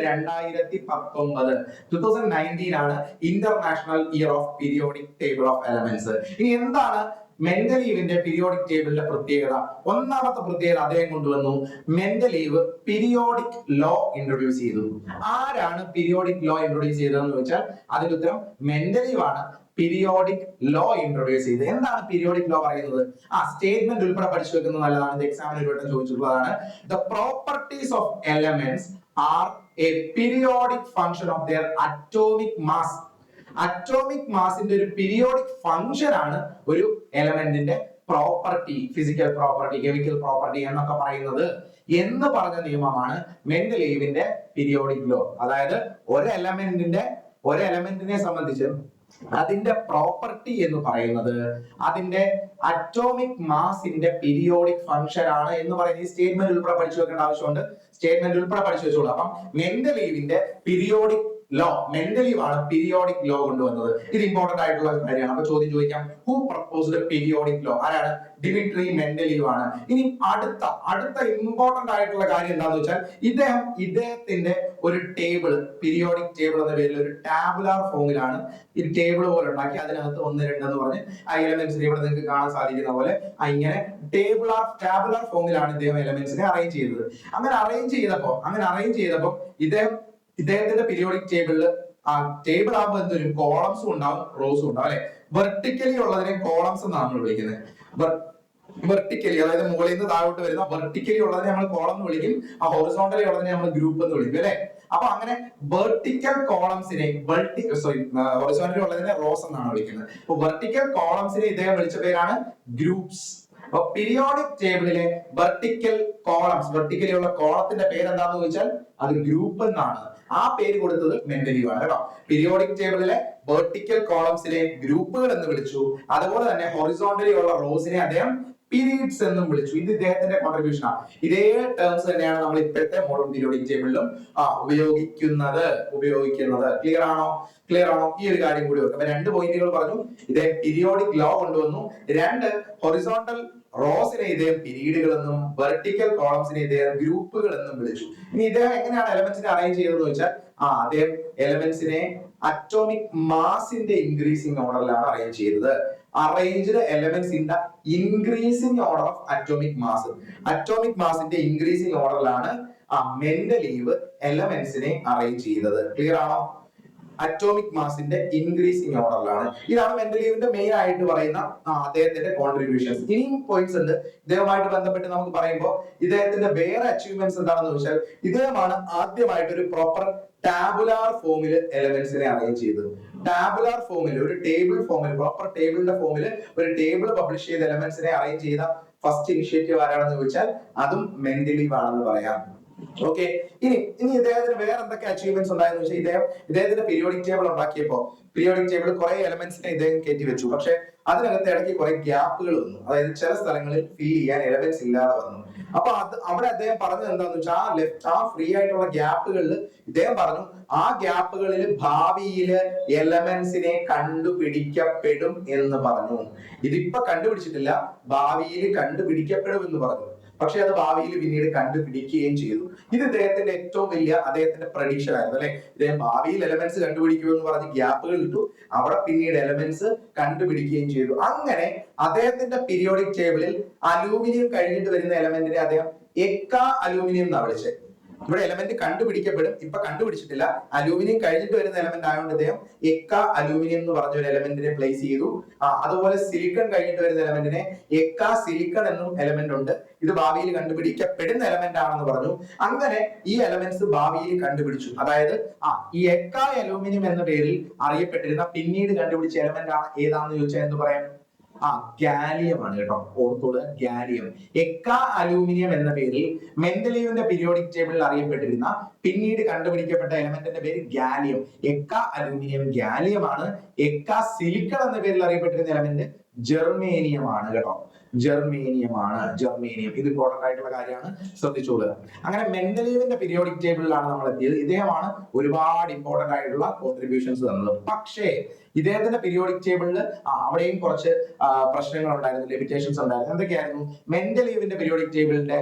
2019 ആണ് international year of periodic table of elements. ഇനി എന്താണ് മെൻഡലീവിന്റെ പീരിയോഡിക് ടേബിളിന്റെ പ്രത്യേകത? ഒന്നാമത്തെ പ്രത്യേകത അദ്ദേഹം കൊണ്ടുവന്നു, മെൻഡലീവ് പീരിയോഡിക് ലോ ഇൻട്രൊഡ്യൂസ് ചെയ്തു. ആരാണ് പീരിയോഡിക് ലോ ഇൻട്രൊഡ്യൂസ് ചെയ്തതെന്ന് ചോദിച്ചാൽ അതിന്റെ ഉത്തരം മെൻഡലീവ് ആണ് പീരിയോഡിക് ലോ ഇൻട്രൊഡ്യൂസ് ചെയ്തത്. എന്താണ് പീരിയോഡിക് ലോ പറയുന്നത്? സ്റ്റേറ്റ്മെന്റ് ഉൾപ്പെടെ പഠിച്ചു വെക്കുന്നത് നല്ലതാണ്. ഇത് എക്സാമിന് ഒരു വട്ടം ചോദിച്ചിട്ടുള്ളതാണ്. The properties of elements are a periodic function of their atomic mass. Atomic മാസിന്റെ ഒരു പീരിയോഡിക് ഫംഗ്ഷൻ ആണ് ഒരു എലമെന്റിന്റെ property, physical property, chemical property എന്നൊക്കെ പറയുന്നത് എന്ന് പറഞ്ഞ നിയമമാണ് മെൻഡലീവിന്റെ പീരിയോഡിക് ലോ. അതായത് ഒരു എലമെന്റിനെ സംബന്ധിച്ച് അതിന്റെ പ്രോപ്പർട്ടി എന്ന് പറയുന്നത് അതിന്റെ അറ്റോമിക് മാസിന്റെ പീരിയോഡിക് ഫംഗ്ഷൻ ആണ് എന്ന് പറയുന്നത്. ഈ സ്റ്റേറ്റ്മെന്റ് ഉൾപ്പെടെ പഠിച്ചു വെക്കേണ്ട ആവശ്യമുണ്ട്. സ്റ്റേറ്റ്മെന്റ് ഉൾപ്പെടെ പഠിച്ചു വെച്ചോളൂ. അപ്പം മെൻഡലീവിന്റെ പീരിയോഡിക് ലോ, മെൻഡലീവ് ആണ് പീരിയോഡിക് ലോ കൊണ്ടുവന്നത്. ഇത് ഇമ്പോർട്ടന്റ് ആയിട്ടുള്ള കാര്യമാണ്. അപ്പൊ ചോദ്യം ചോദിക്കാം, ഹു പ്രപ്പോസ്ഡ് പീരിയോഡിക് ലോ? ആരാണ്? ഡിമിട്രി മെൻഡലീവ് ആണ്. ഇനി അടുത്ത ഇമ്പോർട്ടന്റ് ആയിട്ടുള്ള കാര്യം എന്താണെന്ന് വെച്ചാൽ ഇദ്ദേഹത്തിന്റെ ഒരു ടേബിൾ, പീരിയോഡിക് ടേബിൾ എന്ന പേരിൽ ഒരു ടാബുലാർ ഫോമിലാണ് ഈ ടേബിൾ പോലെ ഉണ്ടാക്കി അതിനകത്ത് 1, 2 എന്ന് പറഞ്ഞ് ആ എലമെന്റ്സിനെ ഇവിടെ നിങ്ങൾക്ക് കാണാൻ സാധിക്കുന്ന പോലെ ഇങ്ങനെ ടാബുലാർ ഫോമിലാണ് ഇദ്ദേഹം എലമെന്റ്സിനെ അറേഞ്ച് ചെയ്തത്. അങ്ങനെ അറേഞ്ച് ചെയ്തപ്പോൾ ഇദ്ദേഹത്തിന്റെ പീരിയോഡിക് ടേബിൾ ആകുമ്പോൾ എന്തൊരു കോളംസും ഉണ്ടാവും റോസും ഉണ്ടാവും അല്ലെ. വെർട്ടിക്കലി ഉള്ളതിനെ കോളംസ് എന്നാണ് നമ്മൾ വിളിക്കുന്നത്. വെർട്ടിക്കലി, അതായത് മുകളിൽ നിന്ന് താഴോട്ട് വരുന്ന വെർട്ടിക്കലി ഉള്ളതിനെ നമ്മൾ കോളം എന്ന് വിളിക്കും. ഹൊറിസോണ്ടലി ഉള്ളതിനെ നമ്മൾ ഗ്രൂപ്പ് എന്ന് വിളിക്കും അല്ലെ. അപ്പൊ അങ്ങനെ വെർട്ടിക്കൽ കോളംസിനെ ഹൊറിസോണ്ടലി ഉള്ളതിനെ റോസ് എന്നാണ് വിളിക്കുന്നത്. അപ്പൊ വെർട്ടിക്കൽ കോളംസിനെ ഇദ്ദേഹം വിളിച്ച പേരാണ് ഗ്രൂപ്പ്സ്. അപ്പൊ പീരിയോഡിക് ടേബിളിലെ വെർട്ടിക്കലി ഉള്ള കോളത്തിന്റെ പേര് എന്താണെന്ന് ചോദിച്ചാൽ അത് ഗ്രൂപ്പ് എന്നാണ്. ആ പേര് കൊടുത്തത് മെൻഡലീവ് ആണ് കേട്ടോ. പീരിയോഡിക് ടേബിളിലെ വെർട്ടിക്കൽ കോളംസിനെ ഗ്രൂപ്പുകൾ എന്ന് വിളിച്ചു. അതുപോലെ തന്നെ ഹൊറിസോണ്ടലി ഉള്ള റോസിനെ അദ്ദേഹം പീരീഡ്സ് എന്നും വിളിച്ചു. ഇത് ഇദ്ദേഹത്തിന്റെ കോൺട്രിബ്യൂഷൻ ആണ്. ഇതേ ടേംസ് തന്നെയാണ് നമ്മൾ ഇപ്പോഴത്തെ മോഡേൺ പീരിയോഡിക് ടേബിളിലും ഉപയോഗിക്കുന്നത്. ക്ലിയർ ആണോ? ഈ ഒരു കാര്യം കൂടി ഓർക്കുക. അപ്പൊ 2 പോയിന്റുകൾ പറഞ്ഞു. ഇദ്ദേഹം പീരിയോഡിക് ലോ കൊണ്ടുവന്നു. 2 ഹൊറിസോണ്ടൽ റോസിനെ ഇദ്ദേഹം പീരീഡുകൾ എന്നും വെർട്ടിക്കൽ കോളംസിനെ ഇദ്ദേഹം ഗ്രൂപ്പുകൾ എന്നും വിളിച്ചു. ഇനി ഇദ്ദേഹം എങ്ങനെയാണ് എലമെന്റ്സിനെ അറേഞ്ച് ചെയ്തതെന്ന് വെച്ചാൽ അദ്ദേഹം എലമെന്റ്സിനെ അറ്റോമിക് മാസിന്റെ ഇൻക്രീസിംഗ് ഓർഡറിലാണ് അറേഞ്ച് ചെയ്തത്. arranged elements in the increasing order of atomic mass. Atomic massന്റെ increasing ഓർഡറിലാണ് മെൻഡലീവ് എലമെന്റ്സിനെ അറേഞ്ച് ചെയ്തത്. ക്ലിയർ ആണോ? അറ്റോമിക് മാസിന്റെ ഇൻക്രീസിംഗ് ഓർഡറിലാണ്. ഇതാണ് മെൻഡലീവിന്റെ മെയിൻ ആയിട്ട് പറയുന്ന അദ്ദേഹത്തിന്റെ കോൺട്രിബ്യൂഷൻസ്. ഇനിയും പോയിന്റ്സ് ഉണ്ട് ഇദ്ദേഹവുമായിട്ട് ബന്ധപ്പെട്ട് നമുക്ക് പറയുമ്പോൾ. ഇദ്ദേഹത്തിന്റെ വേറെ അച്ചീവ്മെന്റ്സ് എന്താണെന്ന് വെച്ചാൽ ഇദ്ദേഹമാണ് ആദ്യമായിട്ട് ഒരു പ്രോപ്പർ ടാബുലാർ ഫോമിൽ എലമെന്റ്സിനെ അറേഞ്ച് ചെയ്തത്. ടാബുലാർ ഫോമിൽ, ഒരു ടേബിൾ ഫോമിൽ, പ്രോപ്പർ ടേബിളിന്റെ ഫോമിൽ ഒരു ടേബിൾ പബ്ലിഷ് ചെയ്ത എലമെന്റ്സിനെ അറേഞ്ച് ചെയ്ത ഫസ്റ്റ് ഇനിഷ്യേറ്റീവ് ആരാണെന്ന് ചോദിച്ചാൽ അതും മെൻഡലീവ് ആണെന്ന് പറയാം. ഓക്കെ. ഇനി ഇദ്ദേഹത്തിന് വേറെ എന്തൊക്കെ അച്ചീവ്മെന്റ്സ് ഉണ്ടായെന്ന് വെച്ചാൽ ഇദ്ദേഹത്തിന്റെ പീരിയോഡിക് ടേബിൾ ഉണ്ടാക്കിയപ്പോ പീരിയോഡിക് ടേബിൾ കുറെ എലമെന്റ്സിനെ ഇദ്ദേഹം കയറ്റി വെച്ചു. പക്ഷെ അതിനകത്ത് ഇടയ്ക്ക് കുറെ ഗ്യാപ്പുകൾ വന്നു. അതായത് ചില സ്ഥലങ്ങളിൽ ഫിൽ ചെയ്യാൻ എലമെന്റ്സ് ഇല്ലാതെ വന്നു. അപ്പൊ അവിടെ അദ്ദേഹം പറഞ്ഞത് എന്താന്ന് വെച്ചാൽ ആ ഫ്രീ ആയിട്ടുള്ള ഗ്യാപ്പുകളിൽ ഇദ്ദേഹം പറഞ്ഞു ആ ഗ്യാപ്പുകളിൽ ഭാവിയില് എലമെന്റ്സിനെ കണ്ടുപിടിക്കപ്പെടും എന്ന് പറഞ്ഞു. ഇതിപ്പോ കണ്ടുപിടിച്ചിട്ടില്ല, ഭാവിയിൽ കണ്ടുപിടിക്കപ്പെടും എന്ന് പറഞ്ഞു. പക്ഷെ അത് ഭാവിയിൽ പിന്നീട് കണ്ടുപിടിക്കുകയും ചെയ്തു. ഇത് ഇദ്ദേഹത്തിന്റെ ഏറ്റവും വലിയ അദ്ദേഹത്തിന്റെ പ്രഡിക്ഷൻ ആയിരുന്നു അല്ലെ. ഇദ്ദേഹം ഭാവിയിൽ എലമെന്റ്സ് കണ്ടുപിടിക്കുമെന്ന് പറഞ്ഞ് ഗ്യാപ്പുകൾ ഇട്ടു, അവിടെ പിന്നീട് എലമെന്റ്സ് കണ്ടുപിടിക്കുകയും ചെയ്തു. അങ്ങനെ അദ്ദേഹത്തിന്റെ പീരിയോഡിക് ടേബിളിൽ അലൂമിനിയം കഴിഞ്ഞിട്ട് വരുന്ന എലമെന്റിനെ അദ്ദേഹം എക്കാ അലൂമിനിയം എന്നാണ് വിളിച്ചത്. ഇവിടെ എലമെന്റ് കണ്ടുപിടിക്കപ്പെടും, ഇപ്പൊ കണ്ടുപിടിച്ചിട്ടില്ല. അലൂമിനിയം കഴിഞ്ഞിട്ട് വരുന്ന എലമെന്റ് ആയതുകൊണ്ട് ഇദ്ദേഹം എക്ക അലൂമിനിയം എന്ന് പറഞ്ഞ ഒരു എലമെന്റിനെ പ്ലേസ് ചെയ്തു. അതുപോലെ സിലിക്കൺ കഴിഞ്ഞിട്ട് വരുന്ന എലമെന്റിനെ എക്ക സിലിക്കൺ എന്നും എലമെന്റ് ഉണ്ട്. ഇത് ഭാവിയിൽ കണ്ടുപിടിക്കപ്പെടുന്ന എലമെന്റ് ആണെന്ന് പറഞ്ഞു. അങ്ങനെ ഈ എലമെന്റ്സ് ഭാവിയിൽ കണ്ടുപിടിച്ചു. അതായത് ഈ എക്ക അലൂമിനിയം എന്ന പേരിൽ അറിയപ്പെട്ടിരുന്ന പിന്നീട് കണ്ടുപിടിച്ച എലമെന്റ് ആണ് ഏതാണെന്ന് ചോദിച്ചാൽ എന്ത് പറയാം? ഗാലിയം ആണ് കേട്ടോ. ഓർത്തോളുക, ഗാലിയം. എക്ക അലൂമിനിയം എന്ന പേരിൽ മെൻഡലീവിന്റെ പീരിയോഡിക് ടേബിളിൽ അറിയപ്പെട്ടിരുന്ന പിന്നീട് കണ്ടുപിടിക്കപ്പെട്ട എലമെന്റിന്റെ പേര് ഗാലിയം. എക്ക അലൂമിനിയം ഗാലിയം ആണ്. എക്ക സിലിക്കൺ എന്ന പേരിൽ അറിയപ്പെട്ടിരുന്ന എലമെന്റ് ജെർമേനിയം ആണ് കേട്ടോ. ജെർമേനിയം. ഇത് ഇമ്പോർട്ടന്റ് ആയിട്ടുള്ള കാര്യമാണ്, ശ്രദ്ധിച്ചോളുക. അങ്ങനെ മെൻഡലീവിന്റെ പീരിയോഡിക് ടേബിളിലാണ് നമ്മൾ എത്തിയത്. ഇദ്ദേഹമാണ് ഒരുപാട് ഇമ്പോർട്ടന്റ് ആയിട്ടുള്ള കോൺട്രിബ്യൂഷൻസ് തന്നത്. പക്ഷേ ഇദ്ദേഹത്തിന്റെ പീരിയോഡിക് ടേബിളിൽ അവിടെയും കുറച്ച് പ്രശ്നങ്ങൾ ഉണ്ടായിരുന്നു, ലിമിറ്റേഷൻസ് ഉണ്ടായിരുന്നു. എന്തൊക്കെയായിരുന്നു മെൻഡലീവിന്റെ പീരിയോഡിക് ടേബിളിന്റെ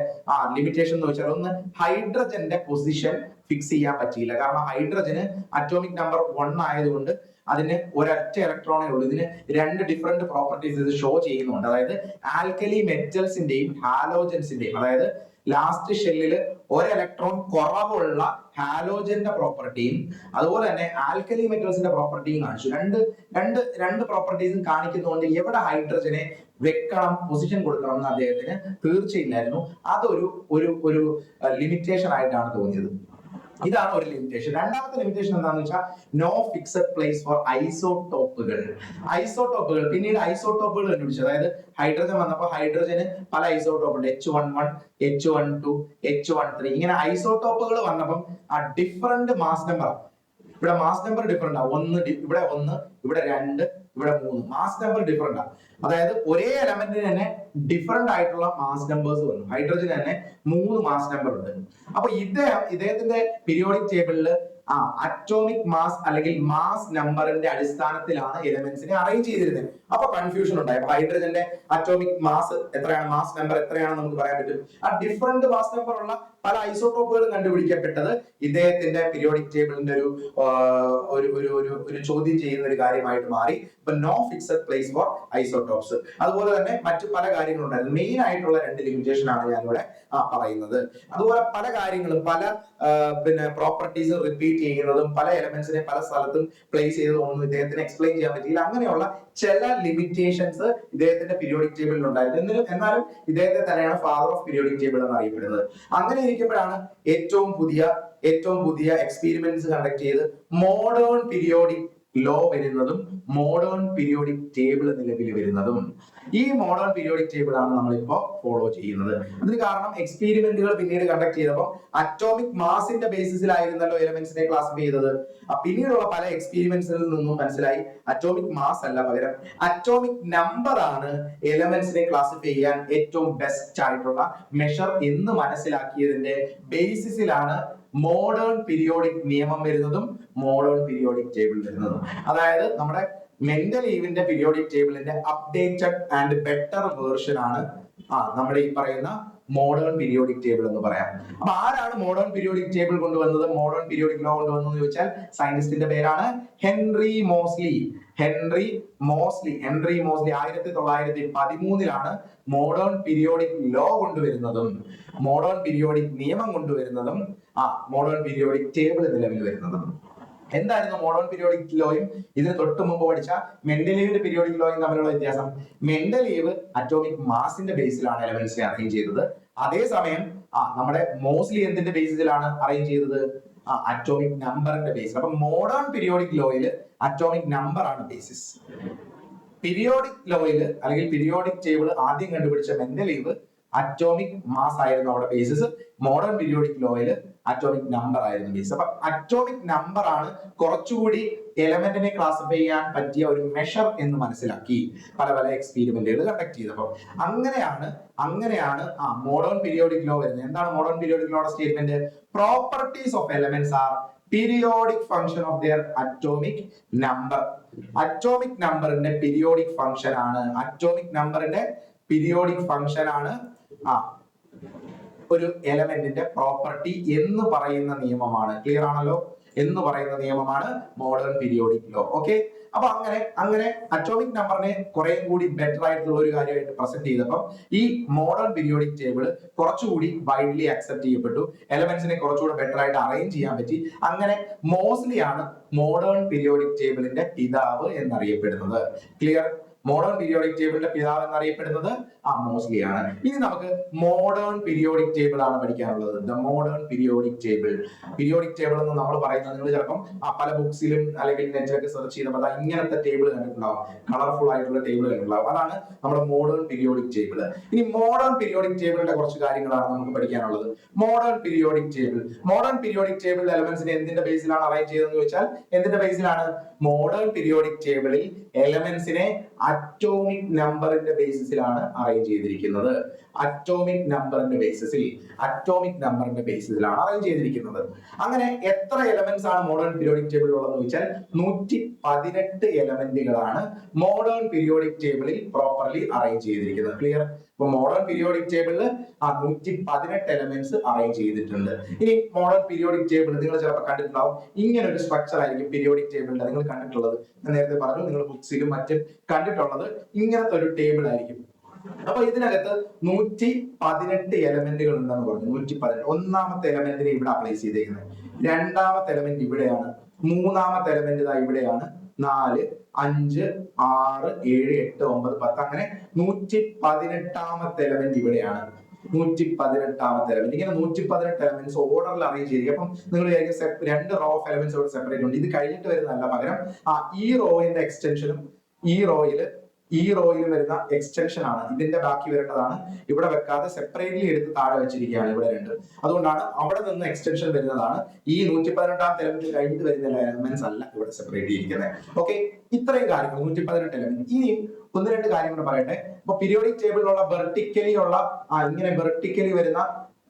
ലിമിറ്റേഷൻ എന്ന് വെച്ചാൽ? ഒന്ന്, ഹൈഡ്രജന്റെ പൊസിഷൻ ഫിക്സ് ചെയ്യാൻ പറ്റിയില്ല. കാരണം ഹൈഡ്രജന് അറ്റോമിക് നമ്പർ 1 ആയതുകൊണ്ട് അതിന് ഒരൊറ്റ ഇലക്ട്രോണേ ഉള്ളൂ. ഇതിന് 2 ഡിഫറെന്റ് പ്രോപ്പർട്ടീസ് ഇത് ഷോ ചെയ്യുന്നുണ്ട്. അതായത് ആൽക്കലി മെറ്റൽസിന്റെയും ഹാലോജൻസിന്റെയും, അതായത് ലാസ്റ്റ് ഷെല്ലിൽ ഒരു ഇലക്ട്രോൺ കുറവുള്ള ഹാലോജന്റെ പ്രോപ്പർട്ടിയും അതുപോലെ തന്നെ ആൽക്കലി മെറ്റൽസിന്റെ പ്രോപ്പർട്ടിയും കാണിച്ചു. രണ്ട് പ്രോപ്പർട്ടീസും കാണിക്കുന്നതുകൊണ്ട് എവിടെ ഹൈഡ്രജനെ വെക്കണം, പൊസിഷൻ കൊടുക്കണം എന്ന് അദ്ദേഹത്തിന് തീർച്ചയില്ലായിരുന്നു. അതൊരു ഒരു ലിമിറ്റേഷൻ ആയിട്ടാണ് തോന്നിയത്. ഇതാണ് ഒരു ലിമിറ്റേഷൻ. രണ്ടാമത്തെ ലിമിറ്റേഷൻ എന്താണെന്ന് വെച്ചാൽ നോ ഫിക്സഡ് പ്ലേസ് ഫോർ ഐസോടോപ്പുകൾ. പിന്നീട് ഐസോടോപ്പുകൾ കണ്ടുപിടിച്ചു. അതായത് ഹൈഡ്രജൻ വന്നപ്പോൾ ഹൈഡ്രജന് പല ഐസോടോപ്പ് ഉണ്ട്. H11, H12, H13 ഇങ്ങനെ ഐസോടോപ്പുകൾ വന്നപ്പം ഡിഫറെന്റ് മാസ് നമ്പർ, ഇവിടെ മാസ് നമ്പർ ഡിഫറെന്റ് ആണ്. ഇവിടെ 1, ഇവിടെ 2, ഇവിടെ 3 മാസ് നമ്പർ ഡിഫറെന്റ് ആണ്. അതായത് ഒരേ എലമെന്റിന് തന്നെ ഡിഫറെന്റ് ആയിട്ടുള്ള മാസ് നമ്പേഴ്സ് വന്നു. ഹൈഡ്രജന് തന്നെ 3 മാസ് നമ്പർ ഉണ്ട്. അപ്പൊ ഇദ്ദേഹത്തിന്റെ പീരിയോഡിക് ടേബിളിൽ അറ്റോമിക് മാസ് അല്ലെങ്കിൽ മാസ് നമ്പറിന്റെ അടിസ്ഥാനത്തിലാണ് എലമെന്റ്സിനെ അറേഞ്ച് ചെയ്തിരുന്നത്. അപ്പൊ കൺഫ്യൂഷൻ ഉണ്ടായി. ഹൈഡ്രജന്റെ അറ്റോമിക് മാസ് എത്രയാണ്, മാസ് നമ്പർ എത്രയാണെന്ന് നമുക്ക് പറയാൻ പറ്റും. ഡിഫറെന്റ് മാസ് നമ്പർ ഉള്ള പല ഐസോടോപ്പുകളും കണ്ടുപിടിക്കപ്പെട്ടത് ഇദ്ദേഹത്തിന്റെ പീരിയോഡിക് ടേബിളിന്റെ ഒരു ചോദ്യം ചെയ്യുന്ന ഒരു കാര്യമായിട്ട് മാറി. ഇപ്പൊ no fixed place for isotopes. അതുപോലെ തന്നെ മറ്റു പല കാര്യങ്ങളുണ്ടായിരുന്നു. മെയിൻ ആയിട്ടുള്ള 2 ലിമിറ്റേഷൻ ആണ് ഞാനിവിടെ പറയുന്നത്. അതുപോലെ പല കാര്യങ്ങളും, പല പ്രോപ്പർട്ടീസ് റിപ്പീറ്റ് ചെയ്യുന്നതും പല എലമെന്റ്സിനെ പല സ്ഥലത്തും പ്ലേസ് ചെയ്തതും ഒന്നും ഇദ്ദേഹത്തിന് എക്സ്പ്ലെയിൻ ചെയ്യാൻ പറ്റിയില്ല. അങ്ങനെയുള്ള ചില ലിമിറ്റേഷൻസ് ഇദ്ദേഹത്തിന്റെ പീരിയോഡിക് ടേബിളിൽ ഉണ്ടായിരുന്നു. എന്നാലും ഇദ്ദേഹത്തെ തന്നെയാണ് ഫാദർ ഓഫ് പീരിയോഡിക് ടേബിൾ എന്ന് അറിയപ്പെടുന്നത്. അങ്ങനെ ഇരിക്കുമ്പോഴാണ് ഏറ്റവും പുതിയ എക്സ്പെരിമെന്റ്സ് കണ്ടക്ട് ചെയ്ത് മോഡേൺ പീരിയോഡിക് ലോ വരുന്നതും മോഡേൺ പീരിയോഡിക് ടേബിൾ നിലവിൽ വരുന്നതും. ഈ മോഡേൺ പീരിയോഡിക് ടേബിൾ ആണ് നമ്മളിപ്പോ ഫോളോ ചെയ്യുന്നത്. അതിന് കാരണം എക്സ്പെരിമെന്റുകൾ പിന്നീട് കണ്ടക്ട് ചെയ്തപ്പോൾ അറ്റോമിക് മാസിന്റെ ബേസിസിലായിരുന്നല്ലോ എലമെന്റ്സിനെ ക്ലാസിഫൈ ചെയ്തത്. പിന്നീടുള്ള പല എക്സ്പെരിമെന്റ്സിൽ നിന്നും മനസ്സിലായി അറ്റോമിക് മാസ് അല്ല, പകരം അറ്റോമിക് നമ്പർ ആണ് എലമെന്റ്സിനെ ക്ലാസിഫൈ ചെയ്യാൻ ഏറ്റവും ബെസ്റ്റ് ആയിട്ടുള്ള മെഷർ എന്ന് മനസ്സിലാക്കിയതിന്റെ ബേസിസിലാണ് മോഡേൺ പീരിയോഡിക് നിയമം വരുന്നതും മോഡേൺ പീരിയോഡിക് ടേബിൾ വരുന്നതും. അതായത് നമ്മുടെ മെൻഡലീവിന്റെ പീരിയോഡിക് ടേബിളിന്റെ അപ്ഡേറ്റഡ് ആൻഡ് ബെറ്റർ വേർഷൻ ആണ് നമ്മുടെ ഈ പറയുന്ന മോഡേൺ പീരിയോഡിക് ടേബിൾ എന്ന് പറയാം. അപ്പൊ ആരാണ് മോഡേൺ പീരിയോഡിക് ടേബിൾ കൊണ്ടുവന്നത്, മോഡേൺ പീരിയോഡിക് ലോ കൊണ്ടുവന്നത് ചോദിച്ചാൽ സയന്റിസ്റ്റിന്റെ പേരാണ് Henry Moseley. Henry Moseley 1913 modern periodic law കൊണ്ടുവരുന്നതും മോഡേൺ പീരിയോഡിക് നിയമം കൊണ്ടുവരുന്നതും മോഡേൺ പീരിയോഡിക് ടേബിൾ നിലവിൽ വരുന്നതും. എന്തായിരുന്നു മോഡേൺ പീരിയോഡിക് ലോയും ഇതിന് തൊട്ട് മുമ്പ് പഠിച്ച മെൻഡലീവിന്റെ പീരിയോഡിക് ലോയും തമ്മിലുള്ള വ്യത്യാസം? മെൻഡലീവ് അറ്റോമിക് മാസിന്റെ ബേസിലാണ് എലമെന്റ്സിനെ അറേഞ്ച് ചെയ്തത്. അതേസമയം നമ്മുടെ മോസ്ലി എന്തിന്റെ ബേസിസിലാണ് അറേഞ്ച് ചെയ്തത്? അറ്റോമിക് നമ്പറിന്റെ ബേസിൽ. അപ്പൊ മോഡേൺ പീരിയോഡിക് ലോയിൽ അറ്റോമിക് നമ്പർ ആണ് ബേസിസ്. പീരിയോഡിക് ലോയിൽ അല്ലെങ്കിൽ പീരിയോഡിക് ടേബിൾ ആദ്യം കണ്ടുപിടിച്ച മെൻഡലീവ് അറ്റോമിക് മാസ് ആയിരുന്നു അവിടെ ബേസിസ്. മോഡേൺ പീരിയോഡിക് ലോയിൽ അറ്റോമിക് നമ്പർ ആയിരുന്നു ബേസിസ്. അപ്പൊ അറ്റോമിക് നമ്പർ ആണ് കുറച്ചുകൂടി എലമെന്റിനെ ക്ലാസിഫൈ ചെയ്യാൻ പറ്റിയ ഒരു മെഷർ എന്ന് മനസ്സിലാക്കി പല പല എക്സ്പെരിമെന്റുകൾ കണ്ടക്ട് ചെയ്തപ്പോൾ അങ്ങനെയാണ് മോഡേൺ പീരിയോഡിക് ലോ വരുന്നത്. എന്താണ് മോഡേൺ പീരിയോഡിക് ലോയുടെ സ്റ്റേറ്റ്മെന്റ്? Properties of elements are periodic function of their atomic number. Atomic നമ്പറിന്റെ പീരിയോഡിക് ഫംഗ്ഷൻ ആണ് ഒരു എലമെന്റിന്റെ പ്രോപ്പർട്ടി എന്ന് പറയുന്ന നിയമമാണ്. ക്ലിയർ ആണല്ലോ? എന്ന് പറയുന്ന നിയമമാണ് മോഡേൺ പീരിയോഡിക് ലോ. ഓക്കെ, അപ്പൊ അങ്ങനെ അറ്റോമിക് നമ്പറിനെ കുറെ കൂടി ബെറ്റർ ആയിട്ടുള്ള ഒരു കാര്യമായിട്ട് പ്രസന്റ് ചെയ്തപ്പോൾ ഈ മോഡേൺ പീരിയോഡിക് ടേബിൾ കുറച്ചുകൂടി വൈഡ്ലി അക്സെപ്റ്റ് ചെയ്യപ്പെട്ടു. എലമെന്റ്സിനെ കുറച്ചുകൂടി ബെറ്റർ ആയിട്ട് അറേഞ്ച് ചെയ്യാൻ പറ്റി. അങ്ങനെ മോസ്ലി ആണ് മോഡേൺ പീരിയോഡിക് ടേബിളിന്റെ പിതാവ് എന്നറിയപ്പെടുന്നത്. ക്ലിയർ? മോഡേൺ പീരിയോഡിക് ടേബിളിന്റെ പിതാവ് എന്നറിയപ്പെടുന്നത് മോസ്ലി ആണ്. ഇനി നമുക്ക് മോഡേൺ പീരിയോഡിക് ടേബിൾ ആണ് പഠിക്കാനുള്ളത്. The modern periodic table. Periodic table എന്ന് നമ്മൾ പറയുന്നത് നിങ്ങൾ ചിലപ്പം പല ബുക്സിലും അല്ലെങ്കിൽ നെറ്റിലൊക്കെ സെർച്ച് ചെയ്തപ്പോൾ ഇങ്ങനത്തെ ടേബിൾ കണ്ടിട്ടുണ്ടാവും, കളർഫുൾ ആയിട്ടുള്ള ടേബിൾ കണ്ടിട്ടുണ്ടാവും. അതാണ് നമ്മുടെ മോഡേൺ പീരിയോഡിക് ടേബിൾ. ഇനി മോഡേൺ പീരിയോഡിക് ടേബിളിന്റെ കുറച്ച് കാര്യങ്ങളാണ് നമുക്ക് പഠിക്കാനുള്ളത്. മോഡേൺ പീരിയോഡിക് ടേബിൾ എലമെന്റ്സിനെ എന്തിന്റെ ബേസിലാണ് അറേഞ്ച് ചെയ്തതെന്ന് ചോദിച്ചാൽ എന്തിന്റെ ബേസിലാണ്? മോഡേൺ പീരിയോഡിക് ടേബിളിൽ എലമെന്റ്സിനെ അറ്റോമിക് നമ്പറിന്റെ ബേസിസിലാണ് അറേഞ്ച് ചെയ്തിരിക്കുന്നത്. അറ്റോമിക് നമ്പറിന്റെ ബേസിസിലാണ് അറേഞ്ച് ചെയ്തിരിക്കുന്നത്. അങ്ങനെ എത്ര എലമെന്റ്സ് ആണ് മോഡേൺ പീരിയോഡിക് ടേബിളിൽ ഉള്ളതെന്ന് ചോദിച്ചാൽ 118 എലമെന്റുകളാണ് മോഡേൺ പീരിയോഡിക് ടേബിളിൽ പ്രോപ്പർലി അറേഞ്ച് ചെയ്തിരിക്കുന്നത്. ക്ലിയർ? ഇപ്പൊ മോഡേൺ പീരിയോഡിക് ടേബിളിൽ 118 എലമെന്റ്സ് അറേഞ്ച് ചെയ്തിട്ടുണ്ട്. ഇനി മോഡേൺ പീരിയോഡിക് ടേബിൾ നിങ്ങൾ ചിലപ്പോൾ കണ്ടിട്ടുണ്ടാവും, ഇങ്ങനെ ഒരു സ്ട്രക്ചർ ആയിരിക്കും പീരിയോഡിക് ടേബിളിന്റെ നിങ്ങൾ കണ്ടിട്ടുള്ളത്. ഞാൻ നേരത്തെ പറഞ്ഞു, നിങ്ങൾ ബുക്സിലും മറ്റും കണ്ടിട്ടുള്ളത് ഇങ്ങനത്തെ ഒരു ടേബിൾ ആയിരിക്കും. അപ്പൊ ഇതിനകത്ത് 118 എലമെന്റുകൾ ഉണ്ടെന്ന് പറഞ്ഞു. 118. ഒന്നാമത്തെ എലമെന്റിനെ ഇവിടെ പ്ലേസ് ചെയ്തേക്കുന്നത്, രണ്ടാമത്തെ എലമെന്റ് ഇവിടെയാണ്, മൂന്നാമത്തെ എലമെന്റ് ഇതാ ഇവിടെയാണ്, 4, 5, 6, 7, 8, 9, 10 അങ്ങനെ 118ാമത്തെ എലമെന്റ് ഇവിടെയാണ്. 118ാമത്തെ എലമെന്റ്. ഇങ്ങനെ 118 എലമെന്റ്സ് ഓർഡറിൽ അറേഞ്ച് ചെയ്തിരിക്കും. അപ്പം നിങ്ങൾ വിചാരിക്കും 2 റോ ഓഫ് എലമെന്റ്സ് ഇവിടെ സെപ്പറേറ്റ് ഉണ്ട്. ഇത് കഴിഞ്ഞിട്ട് വരുന്നതല്ല, പകരം ഈ റോയിന്റെ എക്സ്റ്റൻഷനും ഈ റോയിൽ വരുന്ന എക്സ്റ്റൻഷൻ ആണ്. ഇതിന്റെ ബാക്കി വരേണ്ടതാണ്. ഇവിടെ വെക്കാതെ സെപ്പറേറ്റ്ലി എടുത്ത് താഴെ വെച്ചിരിക്കുകയാണ് ഇവിടെ 2. അതുകൊണ്ടാണ് അവിടെ നിന്ന് എക്സ്റ്റൻഷൻ വരുന്നതാണ്. ഈ 118ാമത്തെ എലമെന്റ് കഴിഞ്ഞിട്ട് വരുന്ന എലമെന്റ്സ് അല്ല ഇവിടെ സെപ്പറേറ്റ് ചെയ്തിരിക്കുന്നത്. ഓക്കെ, ഇത്രയും കാര്യങ്ങൾ 118 എലമെന്റ്. ഇനി 1-2 കാര്യങ്ങൾ പറയട്ടെ. അപ്പൊ പീരിയോഡിക് ടേബിളിലുള്ള ഇങ്ങനെ വെർട്ടിക്കലി വരുന്ന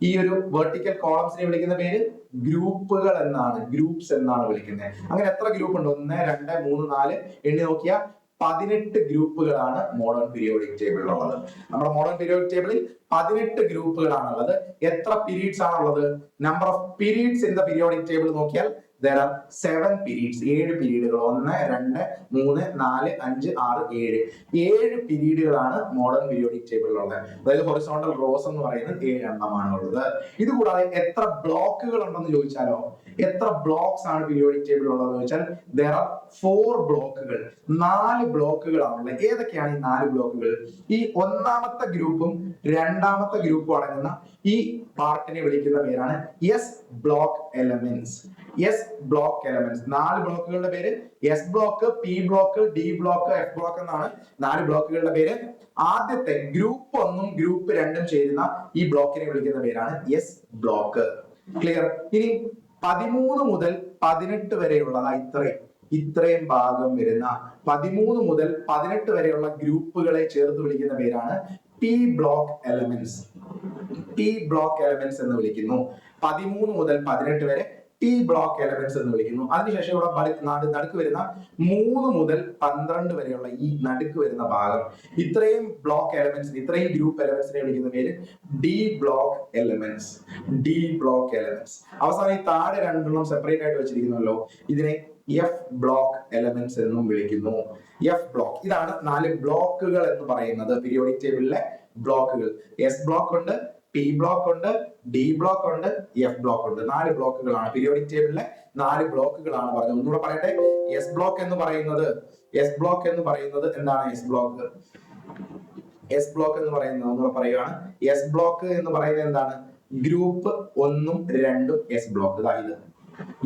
ഈ ഒരു വെർട്ടിക്കൽ കോളംസിനെ വിളിക്കുന്ന പേര് ഗ്രൂപ്പുകൾ എന്നാണ്, ഗ്രൂപ്പ്സ് എന്നാണ് വിളിക്കുന്നത്. അങ്ങനെ എത്ര ഗ്രൂപ്പ് ഉണ്ട്? 1, 2, 3, 4 എണ്ണി നോക്കിയാൽ 18 ഗ്രൂപ്പുകളാണ് മോഡേൺ പീരിയോഡിക് ടേബിളിലുള്ളത്. നമ്മുടെ മോഡേൺ പീരിയോഡിക് ടേബിളിൽ 18 ഗ്രൂപ്പുകളാണുള്ളത്. എത്ര പീരീഡ്സ് ആണുള്ളത്? Number of periods in the periodic table നോക്കിയാൽ there are 7 periods. 7 പീരീഡുകൾ. 1, 2, 3, 4, 5, 6, 7. 7 പീരീഡുകളാണ് മോഡേൺ പീരിയോഡിക് ടേബിളിലുള്ളത്. അതായത് ഹൊറിസോണ്ടൽ റോസ് എന്ന് പറയുന്നത് 7 എണ്ണമാണ് ഉള്ളത്. ഇത് കൂടാതെ എത്ര ബ്ലോക്കുകൾ ഉണ്ടെന്ന് ചോദിച്ചാലോ, എത്ര ബ്ലോക്സ് ആണ് പീരിയോഡിക് ടേബിൾ ഉള്ളതെന്ന് ചോദിച്ചാൽ there are 4 ബ്ലോക്കുകൾ. 4 ബ്ലോക്കുകളാണുള്ളത്. ഏതൊക്കെയാണ് ഈ 4 ബ്ലോക്കുകൾ? ഈ ഒന്നാമത്തെ ഗ്രൂപ്പും രണ്ടാമത്തെ ഗ്രൂപ്പും അടങ്ങുന്ന ഈ പാർട്ടിനെ വിളിക്കുന്ന പേരാണ് S block elements. S block elements. 4 ബ്ലോക്കുകളുടെ പേര് S block, P block, D block, F block എന്നാണ് 4 ബ്ലോക്കുകളുടെ പേര്. ആദ്യത്തെ ഗ്രൂപ്പ് 1ഉം ഗ്രൂപ്പ് 2ഉം ചേരുന്ന ഈ ബ്ലോക്കിനെ വിളിക്കുന്ന പേരാണ് എസ് ബ്ലോക്ക്. ക്ലിയർ? ഇനി 13 മുതൽ 18 വരെയുള്ളതാ ഇത്രയും ഭാഗം വരുന്ന 13 മുതൽ 18 വരെയുള്ള ഗ്രൂപ്പുകളെ ചേർത്ത് വിളിക്കുന്ന പേരാണ് P block elements. P block elements എന്ന് വിളിക്കുന്നു. 13 മുതൽ 18 വരെ പി ബ്ലോക്ക് എലമെന്റ്സ് എന്ന് വിളിക്കുന്നു. അതിനുശേഷം ഇവിടെ നടുക്ക് വരുന്ന 3 മുതൽ 12 വരെയുള്ള ഈ നടുക്ക് വരുന്ന ഭാഗം, ഇത്രയും ബ്ലോക്ക് എലമെന്റ്സ്, ഇത്രയും ഗ്രൂപ്പ് എലമെന്റ്സിനെ വിളിക്കുന്ന പേര് D block elements. D block elements. അവസാനം ഈ താഴെ രണ്ടെണ്ണം സെപ്പറേറ്റ് ആയിട്ട് വെച്ചിരിക്കുന്നല്ലോ, ഇതിനെ എഫ് ബ്ലോക്ക് എലമെന്റ്സ് എന്നും വിളിക്കുന്നു. F block. ഇതാണ് 4 ബ്ലോക്കുകൾ എന്ന് പറയുന്നത്, പീരിയോഡിക് ടേബിളിലെ ബ്ലോക്കുകൾ. എസ് ബ്ലോക്ക് ഉണ്ട്, പി ബ്ലോക്ക് ഉണ്ട്, ഡി ബ്ലോക്ക് ഉണ്ട്, എഫ് ബ്ലോക്ക് ഉണ്ട്. 4 ബ്ലോക്കുകളാണ് പീരിയോഡിക് ടേബിളിലെ 4 ബ്ലോക്കുകളാണ് പറഞ്ഞത്. ഒന്നുകൂടെ പറയട്ടെ. എസ് ബ്ലോക്ക് എന്ന് പറയുന്നത് എന്താണ്? എസ് ബ്ലോക്ക് എന്ന് പറയുന്നത് ഒന്നുകൂടെ പറയുകയാണ്. എസ് ബ്ലോക്ക് എന്ന് പറയുന്നത് എന്താണ്? ഗ്രൂപ്പ് 1ഉം 2ഉം എസ് ബ്ലോക്ക്.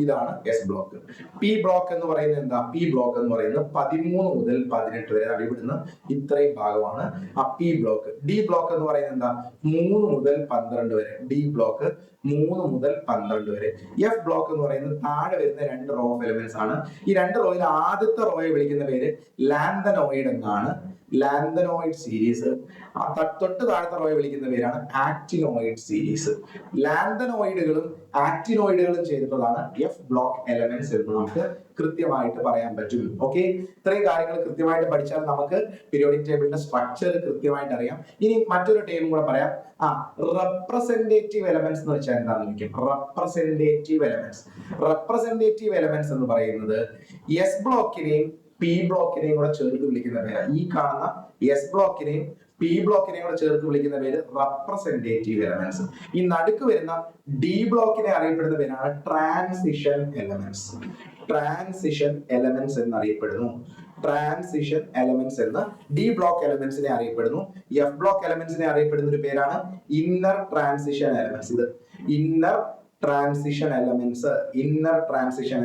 ഇതാണ് എസ് ബ്ലോക്ക്. പി ബ്ലോക്ക് എന്ന് പറയുന്നത് എന്താ? പി ബ്ലോക്ക് എന്ന് പറയുന്നത് 13 മുതൽ 18 വരെ അടിവിടുന്ന ഇത്രയും ഭാഗമാണ് ആ പി ബ്ലോക്ക്. ഡി ബ്ലോക്ക് എന്ന് പറയുന്നത് എന്താ? 3 മുതൽ 12 വരെ. ഡി ബ്ലോക്ക് 3 മുതൽ 12 വരെ. എഫ് ബ്ലോക്ക് എന്ന് പറയുന്നത് താഴെ വരുന്ന 2 റോ ഓഫ് എലിമെന്റ്സ് ആണ്. ഈ 2 റോയിൽ ആദ്യത്തെ റോയെ വിളിക്കുന്ന പേര് ലാന്തനോയിഡ് എന്നാണ്. Lanthanoid series. തൊട്ട് താഴത്തെ റോയെ വിളിക്കുന്ന പേരാണ് ആക്ടിനോയിഡ് സീരീസ്. ലാന്തനോയിഡുകളും ആക്ടിനോയിഡുകളും ചേരുന്നതാണ് എഫ് ബ്ലോക്ക് എലമെന്റ്സ് എന്ന് നമുക്ക് കൃത്യമായിട്ട് പറയാൻ പറ്റും. ഓക്കെ, ഇത്രയും കാര്യങ്ങൾ കൃത്യമായിട്ട് പഠിച്ചാൽ നമുക്ക് പീരിയോഡിക് ടേബിളിന്റെ സ്ട്രക്ചർ കൃത്യമായിട്ട് അറിയാം. ഇനി മറ്റൊരു ടേം കൂടെ പറയാം. റെപ്രസെന്റേറ്റീവ് എലമെന്റ്സ് എന്ന് വെച്ചാൽ എന്താണെന്ന് ചോദിക്കും. റെപ്രസെന്റേറ്റീവ് എലമെന്റ്സ് എന്ന് പറയുന്നത് എസ് ബ്ലോക്കിനെയും പി ബ്ലോക്കിനെയും കൂടെ ചേർത്ത് വിളിക്കുന്ന പേരാണ്. ഈ കാണുന്ന എസ് ബ്ലോക്കിനെയും പി ബ്ലോക്കിനെയും കൂടെ ചേർത്ത് വിളിക്കുന്ന പേര് റെപ്രസെന്റേറ്റീവ് എലമെന്റ്സ്. ഈ നടുക്ക് വരുന്ന ഡി ബ്ലോക്കിനെ അറിയപ്പെടുന്ന പേരാണ് ട്രാൻസിഷൻ എലമെന്റ്സ്. ട്രാൻസിഷൻ എലമെന്റ്സ് എന്നറിയപ്പെടുന്നു. ട്രാൻസിഷൻ എലമെന്റ്സ് എന്ന് ഡി ബ്ലോക്ക് എലമെന്റ്സിനെ അറിയപ്പെടുന്നു. എഫ് ബ്ലോക്ക് എലമെന്റ്സിനെ അറിയപ്പെടുന്ന ഒരു പേരാണ് ഇന്നർ ട്രാൻസിഷൻ എലമെന്റ്സ്. ഇത് ഇന്നർ ട്രാൻസിഷൻ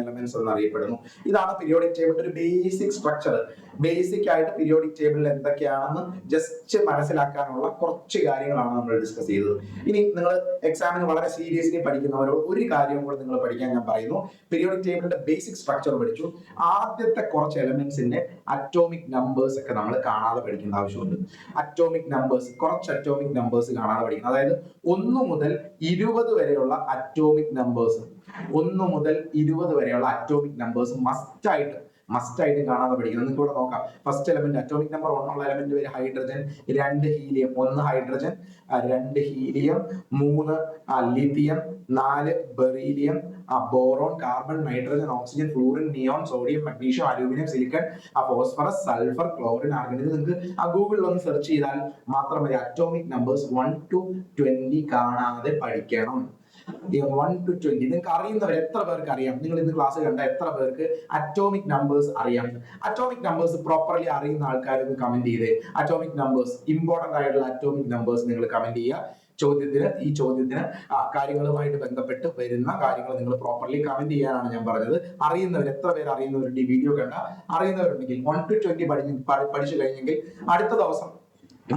എലമെന്റ്സ് എന്നറിയപ്പെടുന്നു. ഇതാണ് പീരിയോഡിക് ടേബിളിന്റെ ഒരു ബേസിക് സ്ട്രക്ചർ. ബേസിക് ആയിട്ട് പീരിയോഡിക് ടേബിളിൽ എന്തൊക്കെയാണെന്ന് ജസ്റ്റ് മനസ്സിലാക്കാനുള്ള കുറച്ച് കാര്യങ്ങളാണ് നമ്മൾ ഡിസ്കസ് ചെയ്തത്. ഇനി നിങ്ങൾ എക്സാമിന് വളരെ സീരിയസ്ലി പഠിക്കുന്നവരോട് ഒരു കാര്യവും കൂടെ നിങ്ങൾ പഠിക്കാൻ ഞാൻ പറയുന്നു. പീരിയോഡിക് ടേബിളിന്റെ ബേസിക് സ്ട്രക്ചർ പഠിച്ചു. ആദ്യത്തെ കുറച്ച് എലമെന്റ്സിന്റെ അറ്റോമിക് നമ്പേഴ്സ് ഒക്കെ നമ്മൾ കാണാതെ പഠിക്കേണ്ട ആവശ്യമുണ്ട്. കുറച്ച് അറ്റോമിക് നമ്പേഴ്സ് കാണാതെ പഠിക്കണം. അതായത് 1 മുതൽ 20 വരെയുള്ള അറ്റോമിക് നമ്പേഴ്സ് 1 മുതൽ 20 വരെയുള്ള അറ്റോമിക് നമ്പേഴ്സ് മസ്റ്റ് ആയിട്ട് കാണാതെ പഠിക്കണം. നിങ്ങൾക്ക് ഇവിടെ നോക്കാം. ഫസ്റ്റ് എലമെന്റ് അറ്റോമിക് നമ്പർ 1 ഉള്ള എലമെന്റ് പേര് hydrogen, 2 helium, 1 hydrogen, 2 helium, 3 lithium, 4 beryllium, boron, carbon, nitrogen, oxygen, fluorine, neon, sodium, magnesium, aluminium, silicon, phosphorus, sulphur, chlorine, argon. ഇത് നിങ്ങൾക്ക് ഗൂഗിളിൽ ഒന്ന് സെർച്ച് ചെയ്താൽ മാത്രം മതി. അറ്റോമിക് നമ്പേഴ്സ് 1 to 20 കാണാതെ പഠിക്കണം. 1 to 20 നിങ്ങൾക്ക് അറിയുന്നവർ എത്ര പേർക്ക് അറിയാം? നിങ്ങൾ ഇന്ന് ക്ലാസ് കണ്ട എത്ര പേർക്ക് അറ്റോമിക് നമ്പേഴ്സ് അറിയാം? അറ്റോമിക് നമ്പേഴ്സ് പ്രോപ്പർലി അറിയുന്ന ആൾക്കാർ ഒന്ന് കമന്റ് ചെയ്തേ. അറ്റോമിക് നമ്പേഴ്സ്, ഇമ്പോർട്ടന്റ് ആയിട്ടുള്ള അറ്റോമിക് നമ്പേഴ്സ് നിങ്ങൾ കമന്റ് ചെയ്യുക. ഈ ചോദ്യത്തിന് കാര്യങ്ങളുമായിട്ട് ബന്ധപ്പെട്ട് വരുന്ന കാര്യങ്ങൾ നിങ്ങൾ പ്രോപ്പർലി കമന്റ് ചെയ്യാനാണ് ഞാൻ പറഞ്ഞത്. അറിയുന്നവർ എത്ര പേര് അറിയുന്നവരുണ്ട്? ഈ വീഡിയോ കണ്ട അറിയുന്നവരുണ്ടെങ്കിൽ 1 to 20 പഠിച്ചു കഴിഞ്ഞെങ്കിൽ അടുത്ത ദിവസം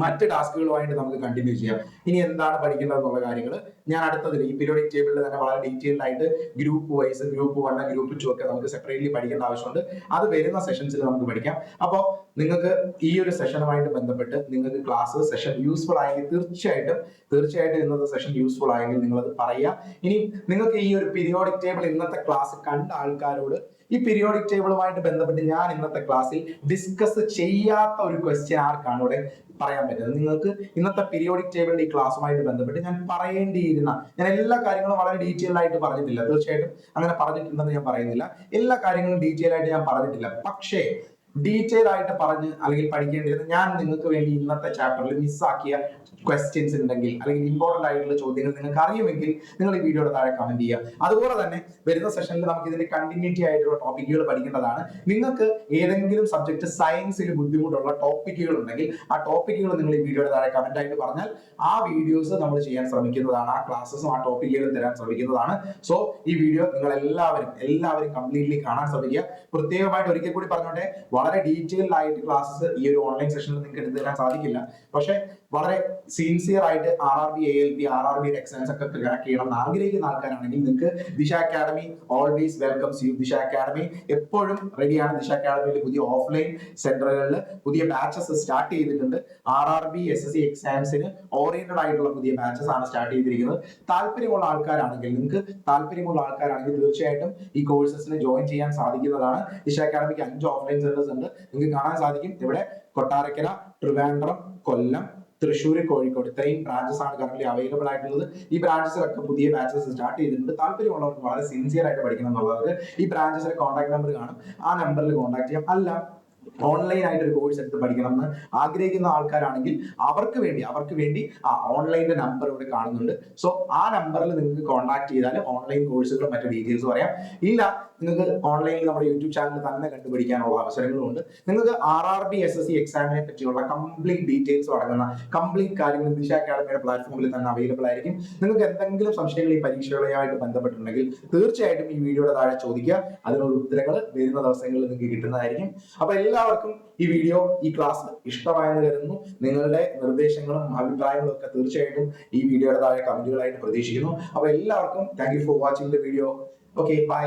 മറ്റ് ടാസ്കുകളുമായിട്ട് നമുക്ക് കണ്ടിന്യൂ ചെയ്യാം. ഇനി എന്താണ് പഠിക്കേണ്ടത് എന്നുള്ള കാര്യങ്ങൾ ഞാൻ അടുത്തതിൽ ഈ പീരിയോഡിക് ടേബിളിൽ തന്നെ വളരെ ഡീറ്റെയിൽഡ് ആയിട്ട് ഗ്രൂപ്പ് വൈസ്, ഗ്രൂപ്പ് 1, ഗ്രൂപ്പ് 2 ഒക്കെ നമുക്ക് സെപ്പറേറ്റ്ലി പഠിക്കേണ്ട ആവശ്യമുണ്ട്. അത് വരുന്ന സെഷൻസിൽ നമുക്ക് പഠിക്കാം. അപ്പോൾ നിങ്ങൾക്ക് ഈ ഒരു സെഷനുമായിട്ട് ബന്ധപ്പെട്ട് നിങ്ങൾക്ക് ക്ലാസ് സെഷൻ യൂസ്ഫുൾ ആയെങ്കിൽ തീർച്ചയായിട്ടും ഇന്നത്തെ സെഷൻ യൂസ്ഫുൾ ആയെങ്കിൽ നിങ്ങളത് പറയുക. ഇനി നിങ്ങൾക്ക് ഈ ഒരു പീരിയോഡിക് ടേബിൾ ഇന്നത്തെ ക്ലാസ് കണ്ട ആൾക്കാരോട് ഈ പീരിയോഡിക് ടേബിളുമായിട്ട് ബന്ധപ്പെട്ട് ഞാൻ ഇന്നത്തെ ക്ലാസ്സിൽ ഡിസ്കസ് ചെയ്യാത്ത ഒരു ക്വസ്റ്റ്യൻ ആർക്കാണ് ഇവിടെ പറയാൻ പറ്റുന്നത്? നിങ്ങൾക്ക് ഇന്നത്തെ പീരിയോഡിക് ടേബിളിന്റെ ഈ ക്ലാസ്സുമായിട്ട് ബന്ധപ്പെട്ട് ഞാൻ ഞാൻ എല്ലാ കാര്യങ്ങളും വളരെ ഡീറ്റെയിൽ ആയിട്ട് പറഞ്ഞിട്ടില്ല. തീർച്ചയായിട്ടും അങ്ങനെ പറഞ്ഞിട്ടുണ്ടെന്ന് ഞാൻ പറയുന്നില്ല. എല്ലാ കാര്യങ്ങളും ഡീറ്റെയിൽ ആയിട്ട് ഞാൻ പറഞ്ഞിട്ടില്ല. പക്ഷേ ഡീറ്റെയിൽ ആയിട്ട് പറഞ്ഞ് അല്ലെങ്കിൽ പഠിക്കേണ്ടിരുന്നത് ഞാൻ നിങ്ങൾക്ക് വേണ്ടി ഇന്നത്തെ ചാപ്റ്ററിൽ മിസ്സാക്കിയ ക്വസ്റ്റ്യൻസ് ഉണ്ടെങ്കിൽ അല്ലെങ്കിൽ ഇമ്പോർട്ടന്റ് ആയിട്ടുള്ള ചോദ്യങ്ങൾ നിങ്ങൾക്ക് അറിയുമെങ്കിൽ നിങ്ങൾ ഈ വീഡിയോയുടെ താഴെ കമന്റ് ചെയ്യുക. അതുപോലെ തന്നെ വരുന്ന സെഷനിൽ നമുക്ക് ഇതിന്റെ കണ്ടിന്യൂറ്റി ആയിട്ടുള്ള ടോപ്പിക്കുകൾ പഠിക്കേണ്ടതാണ്. നിങ്ങൾക്ക് ഏതെങ്കിലും സബ്ജക്ട് സയൻസിൽ ബുദ്ധിമുട്ടുള്ള ടോപ്പിക്കുകൾ ഉണ്ടെങ്കിൽ ആ ടോപ്പിക്കുകൾ നിങ്ങൾ ഈ വീഡിയോയുടെ താഴെ കമന്റ് ആയിട്ട് പറഞ്ഞാൽ ആ വീഡിയോസ് നമ്മൾ ചെയ്യാൻ ശ്രമിക്കുന്നതാണ്, ആ ക്ലാസ്സസും ആ ടോപ്പിക്കുകളും തരാൻ ശ്രമിക്കുന്നതാണ്. സോ ഈ വീഡിയോ നിങ്ങൾ എല്ലാവരും കംപ്ലീറ്റ്ലി കാണാൻ ശ്രമിക്കുക. പ്രത്യേകമായിട്ട് ഒരിക്കൽ കൂടി പറഞ്ഞോട്ടെ, വളരെ ഡീറ്റെയിൽഡ് ആയിട്ട് ക്ലാസ്സസ് ഈ ഒരു ഓൺലൈൻ സെഷനിൽ നിങ്ങൾക്ക് എടുത്തു തരാൻ സാധിക്കില്ല. പക്ഷെ വളരെ സിൻസിയർ ആയിട്ട് RRB ALP RRB എക്സാംസ് ഒക്കെ ക്രാക്ക് ചെയ്യണം എന്ന് ആഗ്രഹിക്കുന്ന ആൾക്കാരാണെങ്കിൽ നിങ്ങൾക്ക് ദിശ അക്കാഡമി ഓൾവേസ് വെൽക്കംസ് യു. ദിശ അക്കാഡമി എപ്പോഴും റെഡിയാണ്. ദിശ അക്കാഡമിയിൽ പുതിയ ഓഫ്ലൈൻ സെന്ററുകളിൽ പുതിയ ബാച്ചസ് സ്റ്റാർട്ട് ചെയ്തിട്ടുണ്ട്. RRB SSC എക്സാംസിന് ഓറിയന്റഡ് ആയിട്ടുള്ള പുതിയ ബാച്ചസ് ആണ് സ്റ്റാർട്ട് ചെയ്തിരിക്കുന്നത്. താല്പര്യമുള്ള ആൾക്കാരാണെങ്കിൽ തീർച്ചയായിട്ടും ഈ കോഴ്സസിന് ജോയിൻ ചെയ്യാൻ സാധിക്കുന്നതാണ്. ദിശ അക്കാഡമിക്ക് 5 ഓഫ്ലൈൻ സെന്റേഴ്സ് ഉണ്ട്, നിങ്ങൾക്ക് കാണാൻ സാധിക്കും. ഇവിടെ കൊട്ടാരക്കര, ട്രിവാൻഡ്രം, കൊല്ലം, തൃശ്ശൂർ, കോഴിക്കോട് ഇത്രയും ബ്രാഞ്ചസ് ആണ് കറന്റ് അവൈലബിൾ ആയിട്ടുള്ളത്. ഈ ബ്രാഞ്ചസിലൊക്കെ പുതിയ ബാച്ചസ് സ്റ്റാർട്ട് ചെയ്തിട്ടുണ്ട്. താല്പര്യമുള്ളവർക്ക് വളരെ സിൻസിയർ ആയിട്ട് പഠിക്കണം എന്നുള്ളവർക്ക് ഈ ബ്രാഞ്ചസിലെ കോൺടാക്ട് നമ്പർ കാണും, ആ നമ്പറിൽ കോൺടാക്ട് ചെയ്യാം. അല്ല ഓൺലൈൻ ആയിട്ട് ഒരു കോഴ്സ് എടുത്ത് പഠിക്കണം എന്ന് ആഗ്രഹിക്കുന്ന ആൾക്കാരാണെങ്കിൽ അവർക്ക് വേണ്ടി ആ ഓൺലൈനിന്റെ നമ്പർ ഇവിടെ കാണുന്നുണ്ട്. സോ ആ നമ്പറിൽ നിങ്ങൾക്ക് കോൺടാക്ട് ചെയ്താൽ ഓൺലൈൻ കോഴ്സുകളും മറ്റു ഡീറ്റെയിൽസ് പറയാം. ഇല്ല, നിങ്ങൾക്ക് ഓൺലൈനിൽ നമ്മുടെ യൂട്യൂബ് ചാനൽ തന്നെ കണ്ടുപിടിക്കാനുള്ള അവസരങ്ങളുണ്ട്. നിങ്ങൾക്ക് RRB SSC എക്സാമിനെ പറ്റിയുള്ള കംപ്ലീറ്റ് ഡീറ്റെയിൽസ് അടങ്ങുന്ന കംപ്ലീറ്റ് കാര്യങ്ങൾ ദിശ അക്കാഡമിയുടെ പ്ലാറ്റ്ഫോമിൽ തന്നെ അവൈലബിൾ ആയിരിക്കും. നിങ്ങൾക്ക് എന്തെങ്കിലും സംശയങ്ങൾ ഈ പരീക്ഷകളുമായിട്ട് ബന്ധപ്പെട്ടിട്ടുണ്ടെങ്കിൽ തീർച്ചയായിട്ടും ഈ വീഡിയോയുടെ താഴെ ചോദിക്കുക. അതിനുള്ള ഉത്തരങ്ങൾ വരുന്ന ദിവസങ്ങളിൽ നിങ്ങൾക്ക് കിട്ടുന്നതായിരിക്കും. അപ്പൊ എല്ലാവർക്കും ഈ വീഡിയോ, ഈ ക്ലാസ് ഇഷ്ടമായെന്ന് കരുതുന്നു. നിങ്ങളുടെ നിർദ്ദേശങ്ങളും അഭിപ്രായങ്ങളും ഒക്കെ തീർച്ചയായിട്ടും ഈ വീഡിയോയുടെ താഴെ കമന്റുകളായിട്ട് പ്രതീക്ഷിക്കുന്നു. അപ്പൊ എല്ലാവർക്കും thank you for watching the video. Okay, by.